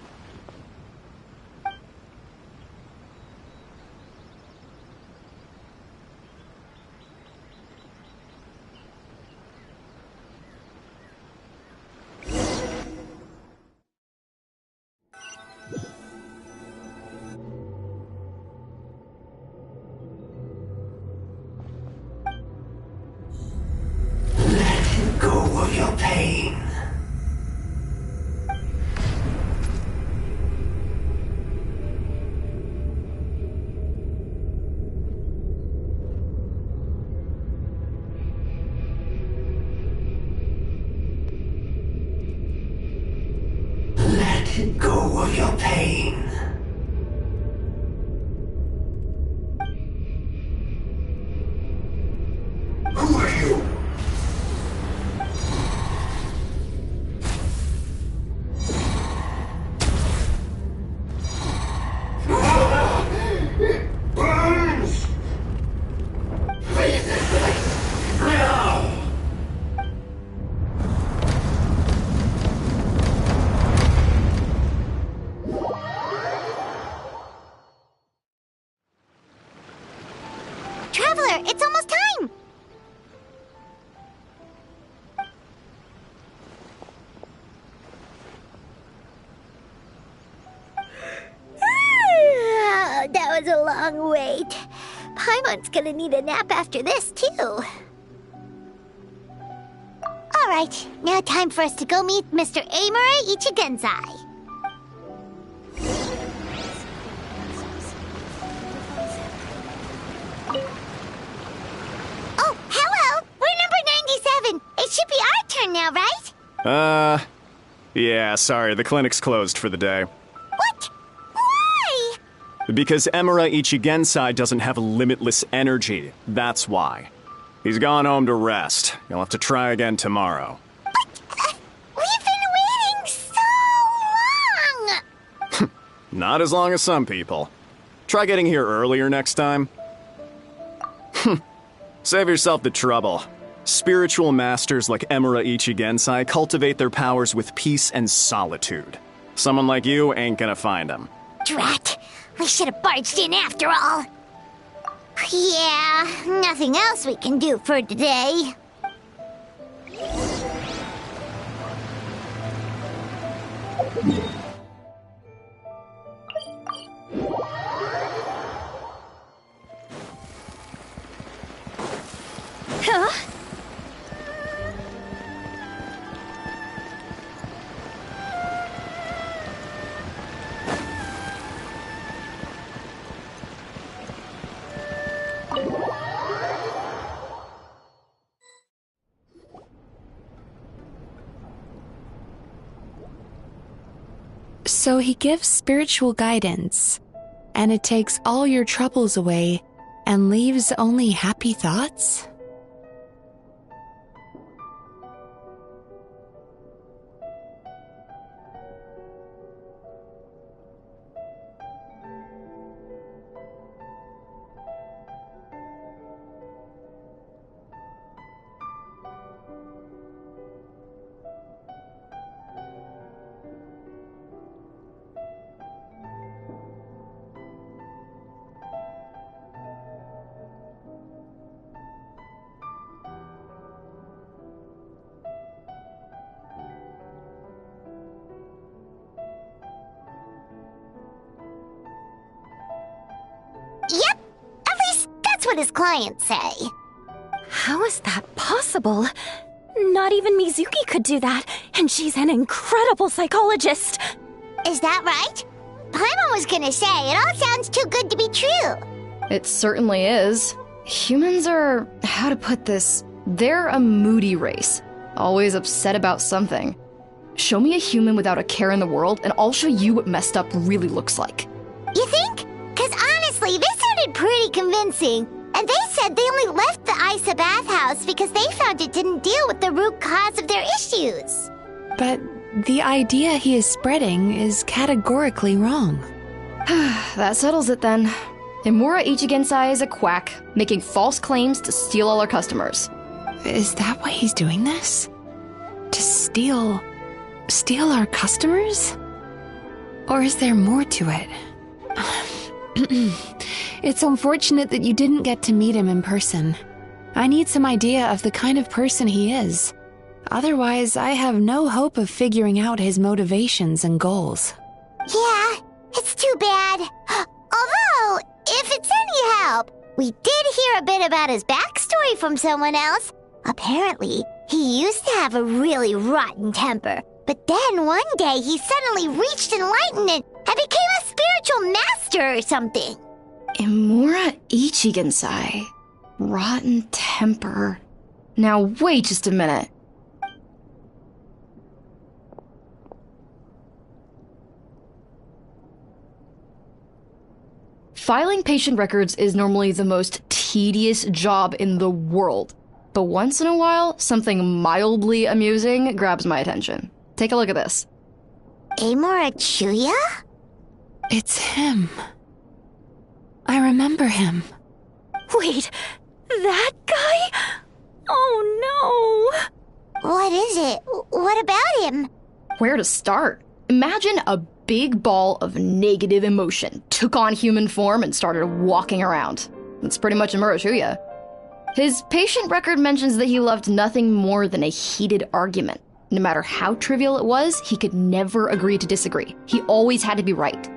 Go of your pain. Let go of your pain. Who are you? It's almost time! That was a long wait. Paimon's gonna need a nap after this, too. Alright, now time for us to go meet Mr. Amura Ichigensai. Oh, hello! We're number 97! It should be our turn now, right? Yeah, sorry, the clinic's closed for the day. What? Why? Because Emura Ichigensai doesn't have limitless energy, that's why. He's gone home to rest. You'll have to try again tomorrow. But, we've been waiting so long! Not as long as some people. Try getting here earlier next time. Save yourself the trouble. Spiritual masters like Emura Ichigensai cultivate their powers with peace and solitude. Someone like you ain't gonna find them. Drat! We should have barged in after all. Yeah, nothing else we can do for today. Huh? So he gives spiritual guidance, and it takes all your troubles away and leaves only happy thoughts? Yep, at least that's what his clients say. How is that possible? Not even Mizuki could do that, and she's an incredible psychologist. Is that right? Paimon was gonna say, it all sounds too good to be true. It certainly is. Humans are, how to put this, they're a moody race. Always upset about something. Show me a human without a care in the world, and I'll show you what messed up really looks like. You think? Because honestly, this sounded pretty convincing. And they said they only left the Isa bathhouse because they found it didn't deal with the root cause of their issues. But the idea he is spreading is categorically wrong. That settles it then. Emura Ichigensai is a quack, making false claims to steal all our customers. Is that why he's doing this? To steal our customers? Or is there more to it? It's unfortunate that you didn't get to meet him in person. I need some idea of the kind of person he is. Otherwise, I have no hope of figuring out his motivations and goals. Yeah, it's too bad. Although, if it's any help, we did hear a bit about his backstory from someone else. Apparently, he used to have a really rotten temper. But then one day he suddenly reached enlightenment and became a spiritual master or something. Emura Ichigensai. Rotten temper. Now wait just a minute. Filing patient records is normally the most tedious job in the world. But once in a while, something mildly amusing grabs my attention. Take a look at this. Amura Chuya? It's him. I remember him. Wait, that guy? Oh no! What is it? What about him? Where to start? Imagine a big ball of negative emotion took on human form and started walking around. That's pretty much Emura Chuya. His patient record mentions that he loved nothing more than a heated argument. No matter how trivial it was, he could never agree to disagree. He always had to be right.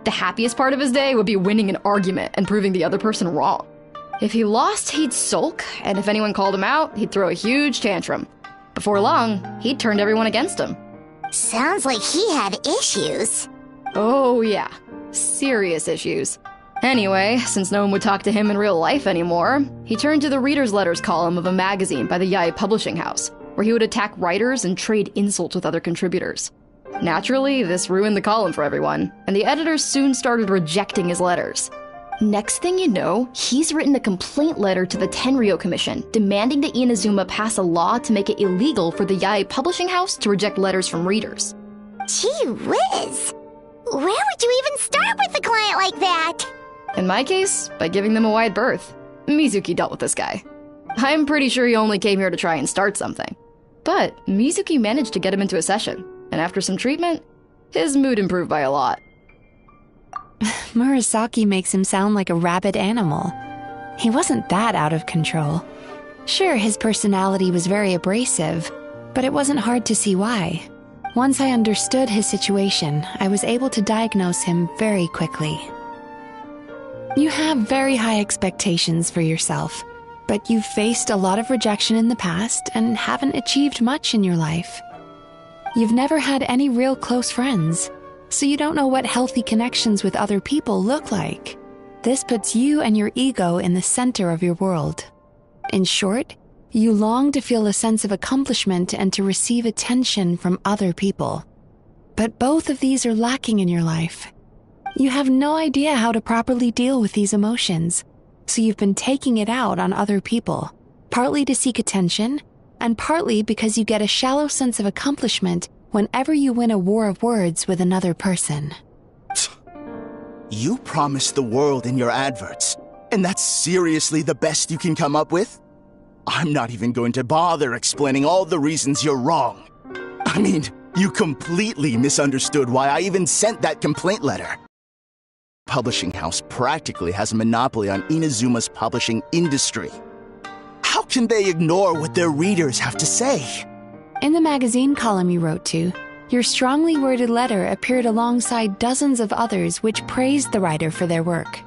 The happiest part of his day would be winning an argument and proving the other person wrong. If he lost, he'd sulk, and if anyone called him out, he'd throw a huge tantrum. Before long, he'd turned everyone against him. Sounds like he had issues. Oh yeah, serious issues. Anyway, since no one would talk to him in real life anymore, he turned to the reader's letters column of a magazine by the Yae Publishing House, where he would attack writers and trade insults with other contributors. Naturally, this ruined the column for everyone, and the editors soon started rejecting his letters. Next thing you know, he's written a complaint letter to the Tenryo Commission, demanding that Inazuma pass a law to make it illegal for the Yae Publishing House to reject letters from readers. Gee whiz! Where would you even start with a client like that? In my case, by giving them a wide berth. Mizuki dealt with this guy. I'm pretty sure he only came here to try and start something. But Mizuki managed to get him into a session, and after some treatment, his mood improved by a lot. Murasaki makes him sound like a rabid animal. He wasn't that out of control. Sure, his personality was very abrasive, but it wasn't hard to see why. Once I understood his situation, I was able to diagnose him very quickly. You have very high expectations for yourself, but you've faced a lot of rejection in the past and haven't achieved much in your life. You've never had any real close friends, so you don't know what healthy connections with other people look like. This puts you and your ego in the center of your world. In short, you long to feel a sense of accomplishment and to receive attention from other people. But both of these are lacking in your life. You have no idea how to properly deal with these emotions, so you've been taking it out on other people, partly to seek attention, and partly because you get a shallow sense of accomplishment whenever you win a war of words with another person. You promised the world in your adverts, and that's seriously the best you can come up with? I'm not even going to bother explaining all the reasons you're wrong. I mean, you completely misunderstood why I even sent that complaint letter. Publishing house practically has a monopoly on Inazuma's publishing industry. How can they ignore what their readers have to say? In the magazine column you wrote to, your strongly worded letter appeared alongside dozens of others which praised the writer for their work.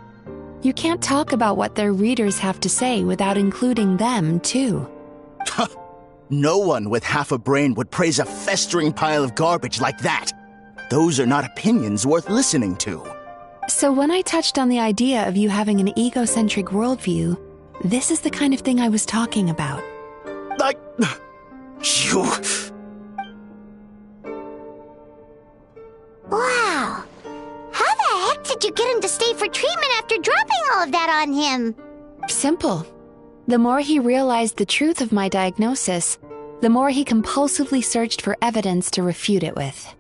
You can't talk about what their readers have to say without including them, too. No one with half a brain would praise a festering pile of garbage like that. Those are not opinions worth listening to. So when I touched on the idea of you having an egocentric worldview, this is the kind of thing I was talking about. You... Wow. How the heck did you get him to stay for treatment after dropping all of that on him? Simple. The more he realized the truth of my diagnosis, the more he compulsively searched for evidence to refute it with.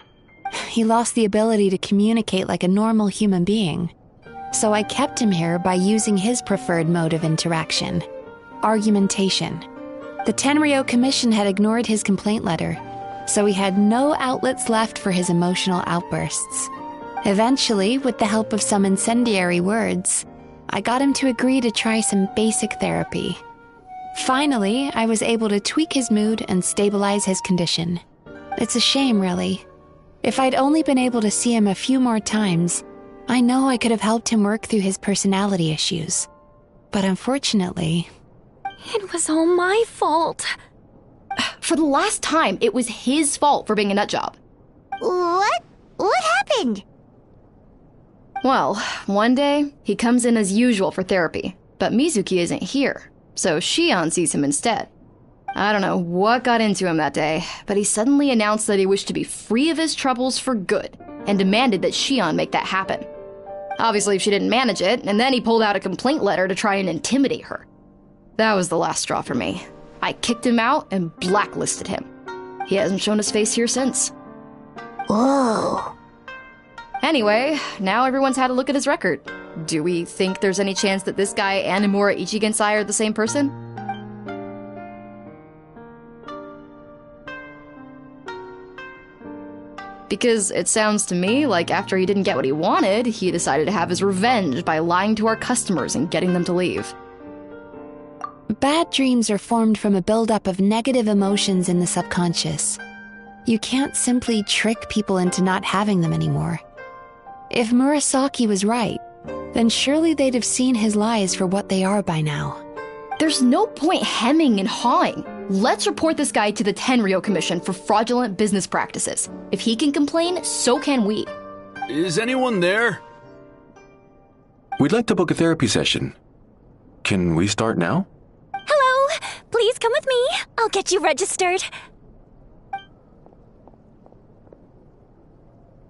He lost the ability to communicate like a normal human being. So I kept him here by using his preferred mode of interaction: argumentation. The Tenryo Commission had ignored his complaint letter, so he had no outlets left for his emotional outbursts. Eventually, with the help of some incendiary words, I got him to agree to try some basic therapy. Finally, I was able to tweak his mood and stabilize his condition. It's a shame, really. If I'd only been able to see him a few more times, I know I could have helped him work through his personality issues. But unfortunately... It was all my fault. For the last time, it was his fault for being a nutjob. What? What happened? Well, one day, he comes in as usual for therapy, but Mizuki isn't here, so Shion sees him instead. I don't know what got into him that day, but he suddenly announced that he wished to be free of his troubles for good, and demanded that Shion make that happen. Obviously, she didn't manage it, and then he pulled out a complaint letter to try and intimidate her. That was the last straw for me. I kicked him out and blacklisted him. He hasn't shown his face here since. Whoa. Anyway, now everyone's had a look at his record. Do we think there's any chance that this guy and Imura Ichigensai are the same person? Because it sounds to me like after he didn't get what he wanted, he decided to have his revenge by lying to our customers and getting them to leave. Bad dreams are formed from a buildup of negative emotions in the subconscious. You can't simply trick people into not having them anymore. If Murasaki was right, then surely they'd have seen his lies for what they are by now. There's no point hemming and hawing. Let's report this guy to the Tenryo Commission for fraudulent business practices. If he can complain, so can we. Is anyone there? We'd like to book a therapy session. Can we start now? Hello! Please come with me. I'll get you registered.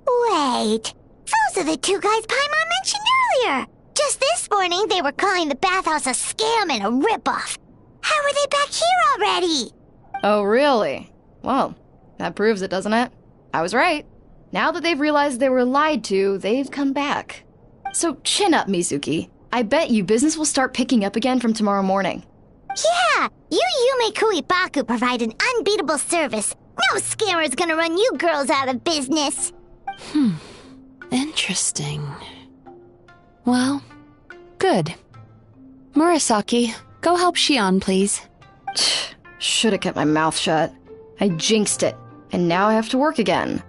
Wait, those are the two guys Paimon mentioned earlier. Just this morning, they were calling the bathhouse a scam and a ripoff. How are they back here already? Oh, really? Well, that proves it, doesn't it? I was right. Now that they've realized they were lied to, they've come back. So chin up, Mizuki. I bet you business will start picking up again from tomorrow morning. Yeah, you Yume Kuibaku provide an unbeatable service. No scammer's gonna run you girls out of business. Interesting. Well, good. Murasaki, go help Shion, please. Should've kept my mouth shut. I jinxed it, and now I have to work again.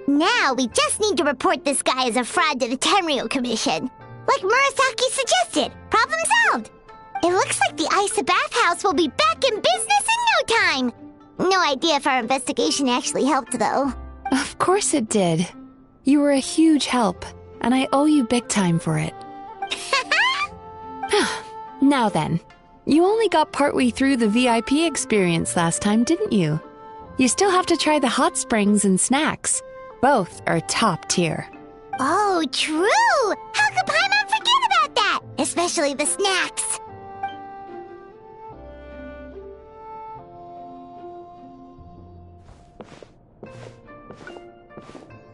Now we just need to report this guy as a fraud to the Tenryo Commission. Like Murasaki suggested. Problem solved. It looks like the Isa bathhouse will be back in business in no time. No idea if our investigation actually helped, though. Of course it did. You were a huge help, and I owe you big time for it. Now then, you only got partway through the VIP experience last time, didn't you? You still have to try the hot springs and snacks. Both are top tier. Oh, true! How could Paimon forget about that? Especially the snacks.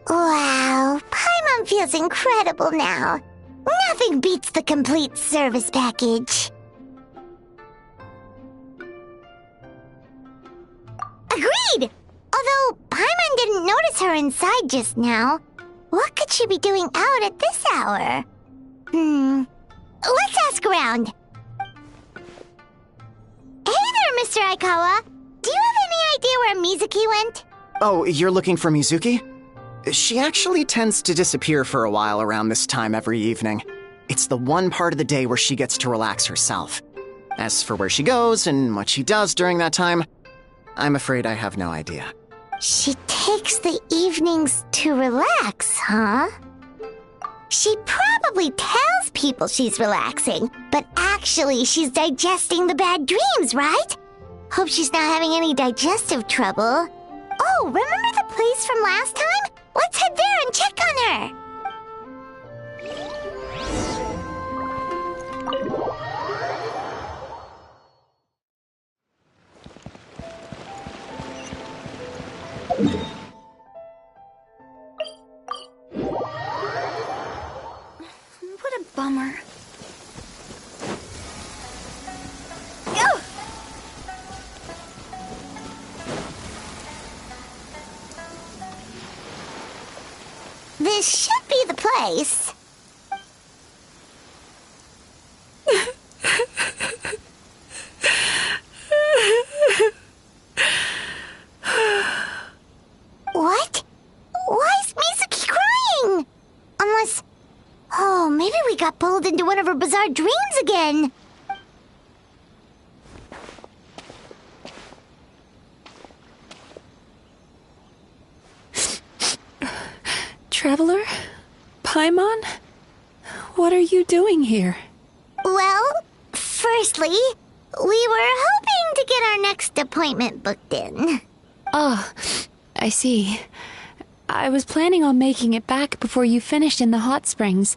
Wow, Paimon feels incredible now. Nothing beats the complete service package. Agreed! Although Paimon didn't notice her inside just now. What could she be doing out at this hour? Let's ask around. Hey there, Mr. Aikawa. Do you have any idea where Mizuki went? Oh, you're looking for Mizuki? She actually tends to disappear for a while around this time every evening. It's the one part of the day where she gets to relax herself. As for where she goes and what she does during that time, I'm afraid I have no idea. She takes the evenings to relax, huh? She probably tells people she's relaxing, but actually she's digesting the bad dreams, right? Hope she's not having any digestive trouble. Oh, remember the place from last time? Let's head there and check on her. What a bummer. This should be the place. What? Why is Mizuki crying? Unless... Oh, maybe we got pulled into one of her bizarre dreams again. Traveler? Paimon? What are you doing here? Well, firstly, we were hoping to get our next appointment booked in. Oh, I see. I was planning on making it back before you finished in the hot springs,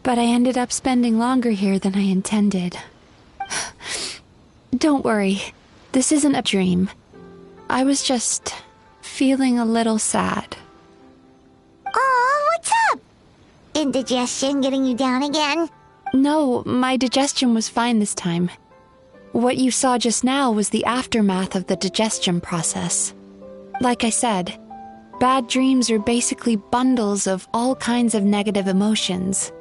but I ended up spending longer here than I intended. Don't worry, this isn't a dream. I was just feeling a little sad. Oh, what's up? Indigestion getting you down again? No, my digestion was fine this time. What you saw just now was the aftermath of the digestion process. Like I said, bad dreams are basically bundles of all kinds of negative emotions.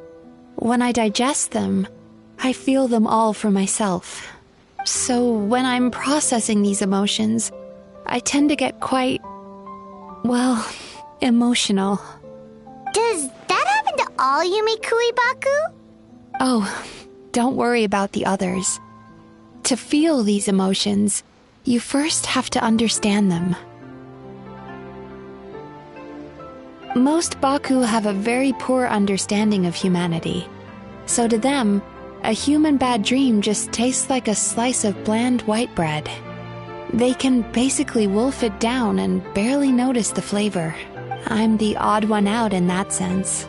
When I digest them, I feel them all for myself. So when I'm processing these emotions, I tend to get quite, well, emotional. Does that happen to all Yumikui Baku? Oh, don't worry about the others. To feel these emotions, you first have to understand them. Most Baku have a very poor understanding of humanity. So to them, a human bad dream just tastes like a slice of bland white bread. They can basically wolf it down and barely notice the flavor. I'm the odd one out in that sense.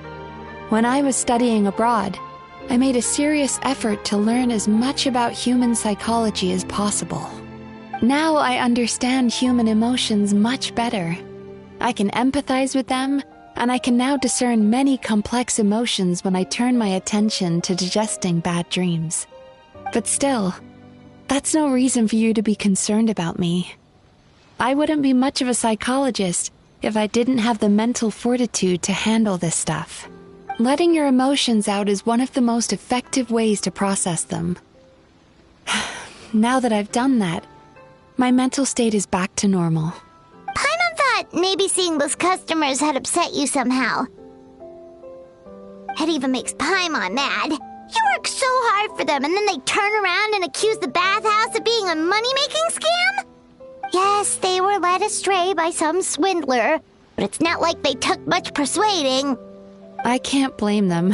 When I was studying abroad, I made a serious effort to learn as much about human psychology as possible. Now I understand human emotions much better. I can empathize with them, and I can now discern many complex emotions when I turn my attention to digesting bad dreams. But still, that's no reason for you to be concerned about me. I wouldn't be much of a psychologist if I didn't have the mental fortitude to handle this stuff. Letting your emotions out is one of the most effective ways to process them. Now that I've done that, my mental state is back to normal. Paimon thought maybe seeing those customers had upset you somehow. It even makes Paimon mad. You work so hard for them and then they turn around and accuse the bathhouse of being a money-making scam? Yes, they were led astray by some swindler, but it's not like they took much persuading. I can't blame them.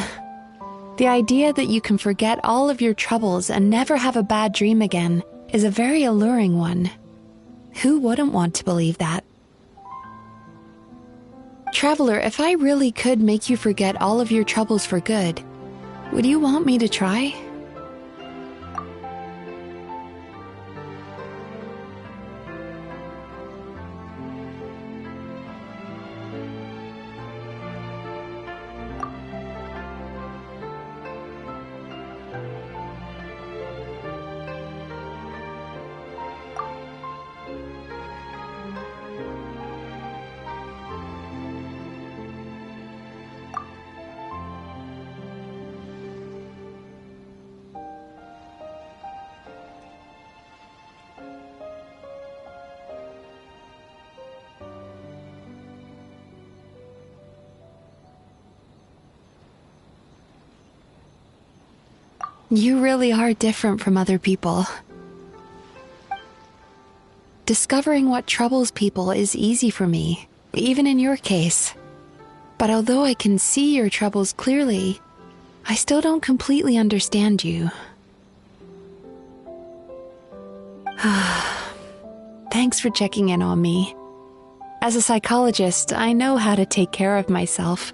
The idea that you can forget all of your troubles and never have a bad dream again is a very alluring one. Who wouldn't want to believe that? Traveler, if I really could make you forget all of your troubles for good, would you want me to try? You really are different from other people. Discovering what troubles people is easy for me, even in your case. But although I can see your troubles clearly, I still don't completely understand you. Thanks for checking in on me. As a psychologist, I know how to take care of myself.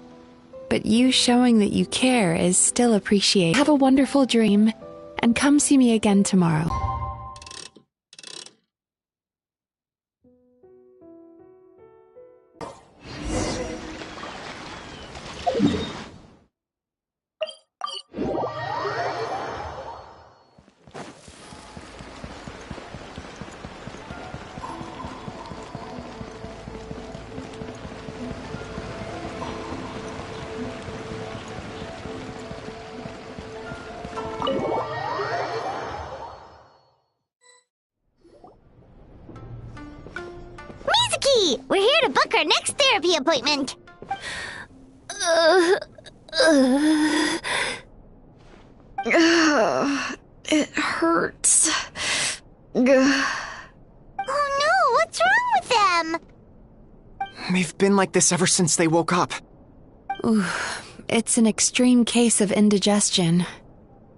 But you showing that you care is still appreciated. Have a wonderful dream, and come see me again tomorrow. Mizuki! We're here to book our next therapy appointment. It hurts. Oh no, what's wrong with them? They've been like this ever since they woke up. Ooh, it's an extreme case of indigestion.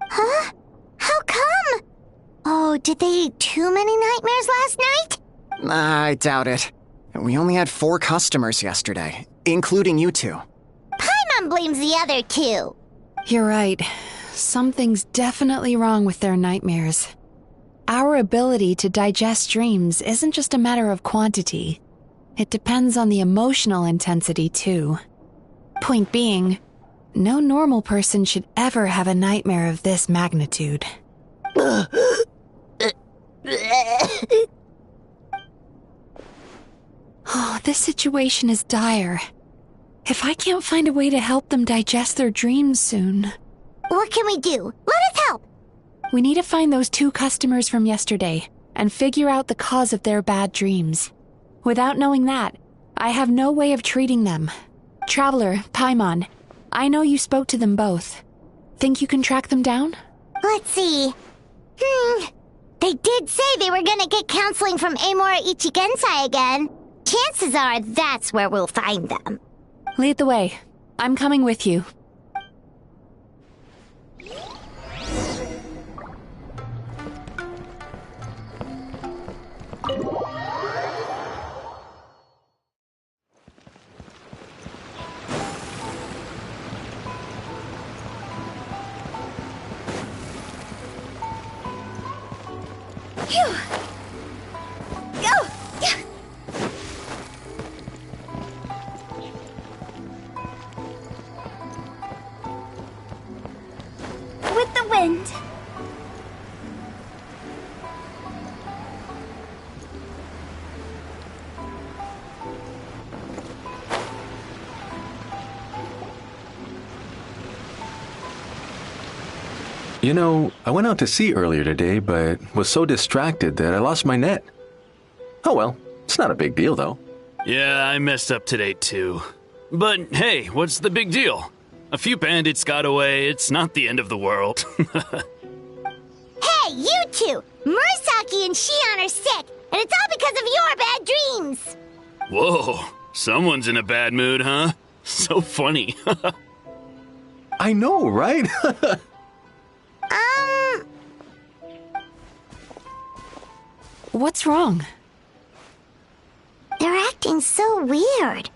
Huh? How come? Oh, did they eat too many nightmares last night? I doubt it. We only had 4 customers yesterday, including you two. Paimon blames the other 2. You're right. Something's definitely wrong with their nightmares. Our ability to digest dreams isn't just a matter of quantity. It depends on the emotional intensity, too. Point being, no normal person should ever have a nightmare of this magnitude. Oh, this situation is dire. If I can't find a way to help them digest their dreams soon... What can we do? Let us help! We need to find those 2 customers from yesterday and figure out the cause of their bad dreams. Without knowing that, I have no way of treating them. Traveler, Paimon, I know you spoke to them both. Think you can track them down? Let's see. They did say they were gonna get counseling from Amora Ichigensai again. Chances are that's where we'll find them. Lead the way. I'm coming with you. Phew. Go! With the wind. You know, I went out to sea earlier today, but was so distracted that I lost my net. Oh well, it's not a big deal though. Yeah, I messed up today too. But hey, what's the big deal? A few bandits got away, it's not the end of the world. Hey, you two! Murasaki and Shion are sick, and it's all because of your bad dreams! Whoa, someone's in a bad mood, huh? So funny. I know, right? What's wrong? They're acting so weird.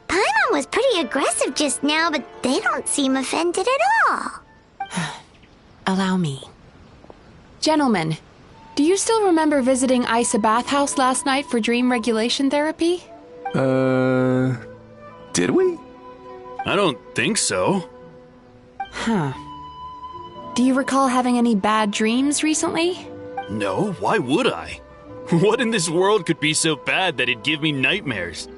Paimon was pretty aggressive just now, but they don't seem offended at all. Allow me. Gentlemen, do you still remember visiting Isa Bathhouse last night for dream regulation therapy? Did we? I don't think so. Huh. Do you recall having any bad dreams recently? No, why would I? What in this world could be so bad that it'd give me nightmares?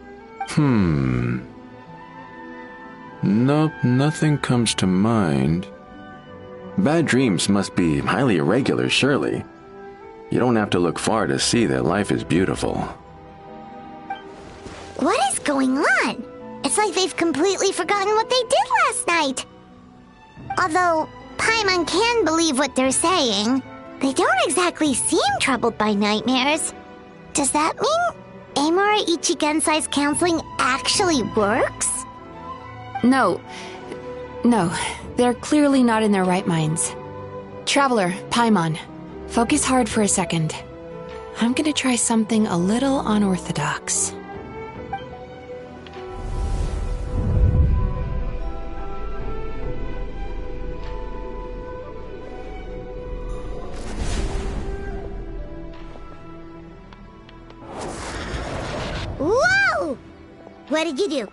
Nope, nothing comes to mind. Bad dreams must be highly irregular, surely. You don't have to look far to see that life is beautiful. What is going on? It's like they've completely forgotten what they did last night. Although Paimon can believe what they're saying, they don't exactly seem troubled by nightmares. Does that mean Amora Ichigensai's counseling actually works? No, they're clearly not in their right minds. Traveler, Paimon, focus hard for a second. I'm gonna try something a little unorthodox. Whoa! What did you do?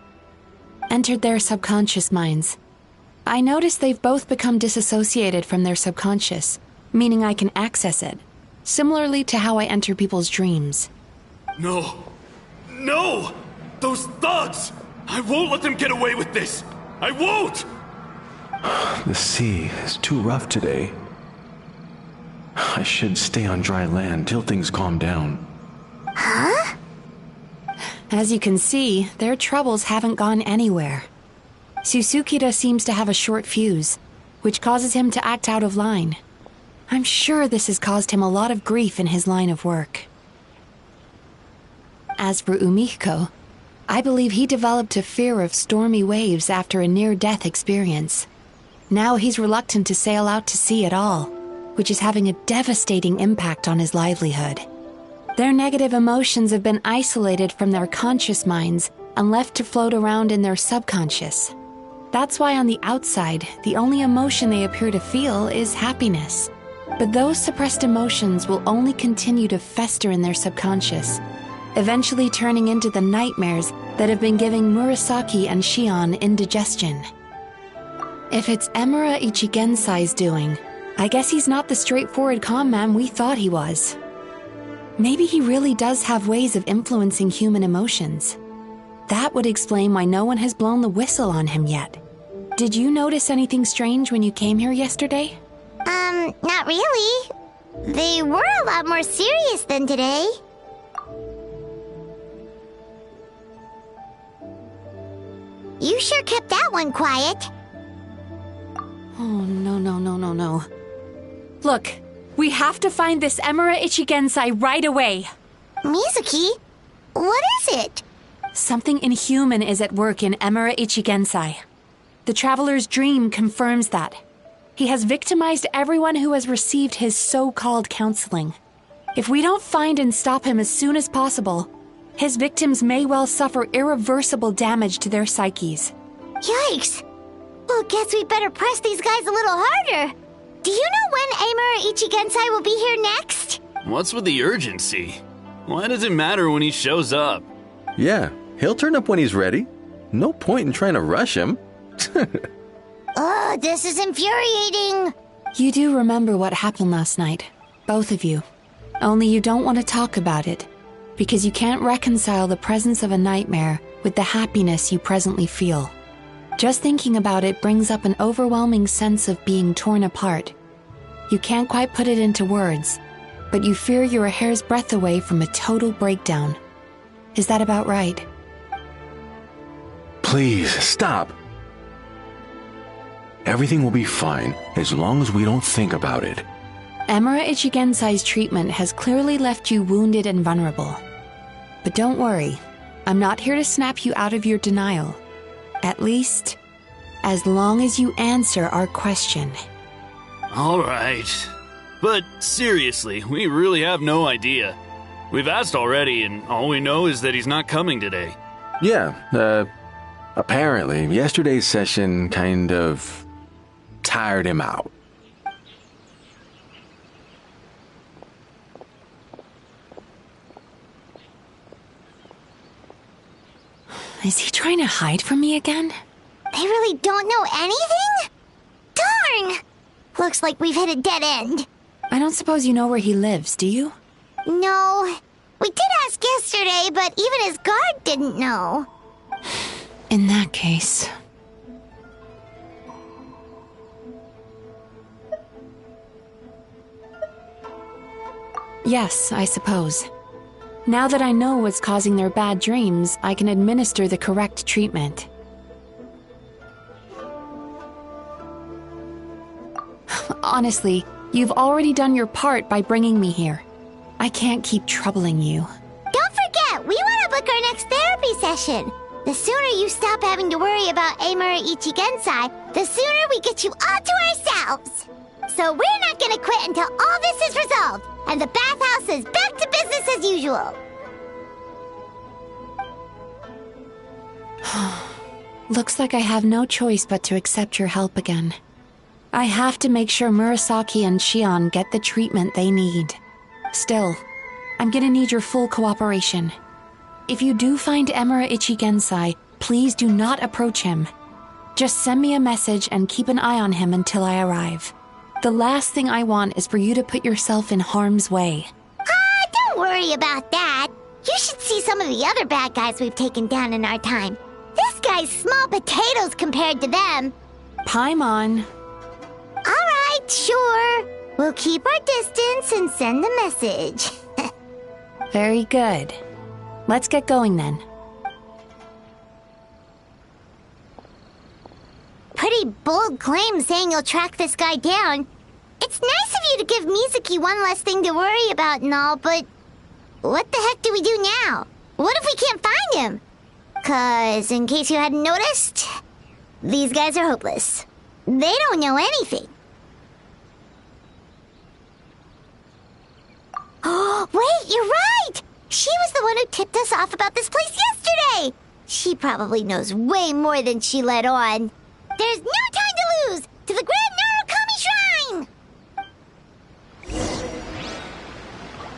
Entered their subconscious minds. I noticed they've both become disassociated from their subconscious, meaning I can access it, similarly to how I enter people's dreams. No! No! Those thugs! I won't let them get away with this! I won't! The sea is too rough today. I should stay on dry land till things calm down. Huh? As you can see, their troubles haven't gone anywhere. Susukida seems to have a short fuse, which causes him to act out of line. I'm sure this has caused him a lot of grief in his line of work. As for Umiko, I believe he developed a fear of stormy waves after a near-death experience. Now he's reluctant to sail out to sea at all, which is having a devastating impact on his livelihood. Their negative emotions have been isolated from their conscious minds and left to float around in their subconscious. That's why on the outside, the only emotion they appear to feel is happiness. But those suppressed emotions will only continue to fester in their subconscious, eventually turning into the nightmares that have been giving Murasaki and Shion indigestion. If it's Emura Ichigensai's doing, I guess he's not the straightforward calm man we thought he was. Maybe he really does have ways of influencing human emotions. That would explain why no one has blown the whistle on him yet. Did you notice anything strange when you came here yesterday? Not really. They were a lot more serious than today. You sure kept that one quiet. Oh, no. Look, we have to find this Emura Ichigensai right away. Mizuki? What is it? Something inhuman is at work in Emura Ichigensai. The Traveler's Dream confirms that. He has victimized everyone who has received his so-called counseling. If we don't find and stop him as soon as possible, his victims may well suffer irreversible damage to their psyches. Yikes! Well, guess we better press these guys a little harder. Do you know when Emura Ichigensai will be here next? What's with the urgency? Why does it matter when he shows up? Yeah, he'll turn up when he's ready. No point in trying to rush him. Oh, this is infuriating. You do remember what happened last night, both of you. Only you don't want to talk about it, because you can't reconcile the presence of a nightmare with the happiness you presently feel. Just thinking about it brings up an overwhelming sense of being torn apart. You can't quite put it into words, but you fear you're a hair's breadth away from a total breakdown. Is that about right? Please, stop. Everything will be fine as long as we don't think about it. Emura Ichigensai's treatment has clearly left you wounded and vulnerable. But don't worry, I'm not here to snap you out of your denial. At least, as long as you answer our question. Alright. But seriously, we really have no idea. We've asked already, and all we know is that he's not coming today. Yeah, apparently, yesterday's session kind of tired him out. Is he trying to hide from me again? They really don't know anything? Darn! Looks like we've hit a dead end. I don't suppose you know where he lives, do you? No. We did ask yesterday, but even his guard didn't know. In that case... Yes, I suppose. Now that I know what's causing their bad dreams, I can administer the correct treatment. Honestly, you've already done your part by bringing me here. I can't keep troubling you. Don't forget, we want to book our next therapy session. The sooner you stop having to worry about Emura Ichigensai, the sooner we get you all to ourselves. So we're not going to quit until all this is resolved, and the bathhouse is back to business as usual. Looks like I have no choice but to accept your help again. I have to make sure Murasaki and Shion get the treatment they need. Still, I'm gonna need your full cooperation. If you do find Emura Ichigensai, please do not approach him. Just send me a message and keep an eye on him until I arrive. The last thing I want is for you to put yourself in harm's way. Don't worry about that. You should see some of the other bad guys we've taken down in our time. This guy's small potatoes compared to them. Paimon. Alright, sure. We'll keep our distance and send the message. Very good. Let's get going then. Pretty bold claim saying you'll track this guy down. It's nice of you to give Mizuki one less thing to worry about and all, but what the heck do we do now? What if we can't find him? 'Cause, in case you hadn't noticed, these guys are hopeless. They don't know anything. Oh, wait, you're right! She was the one who tipped us off about this place yesterday! She probably knows way more than she let on. There's no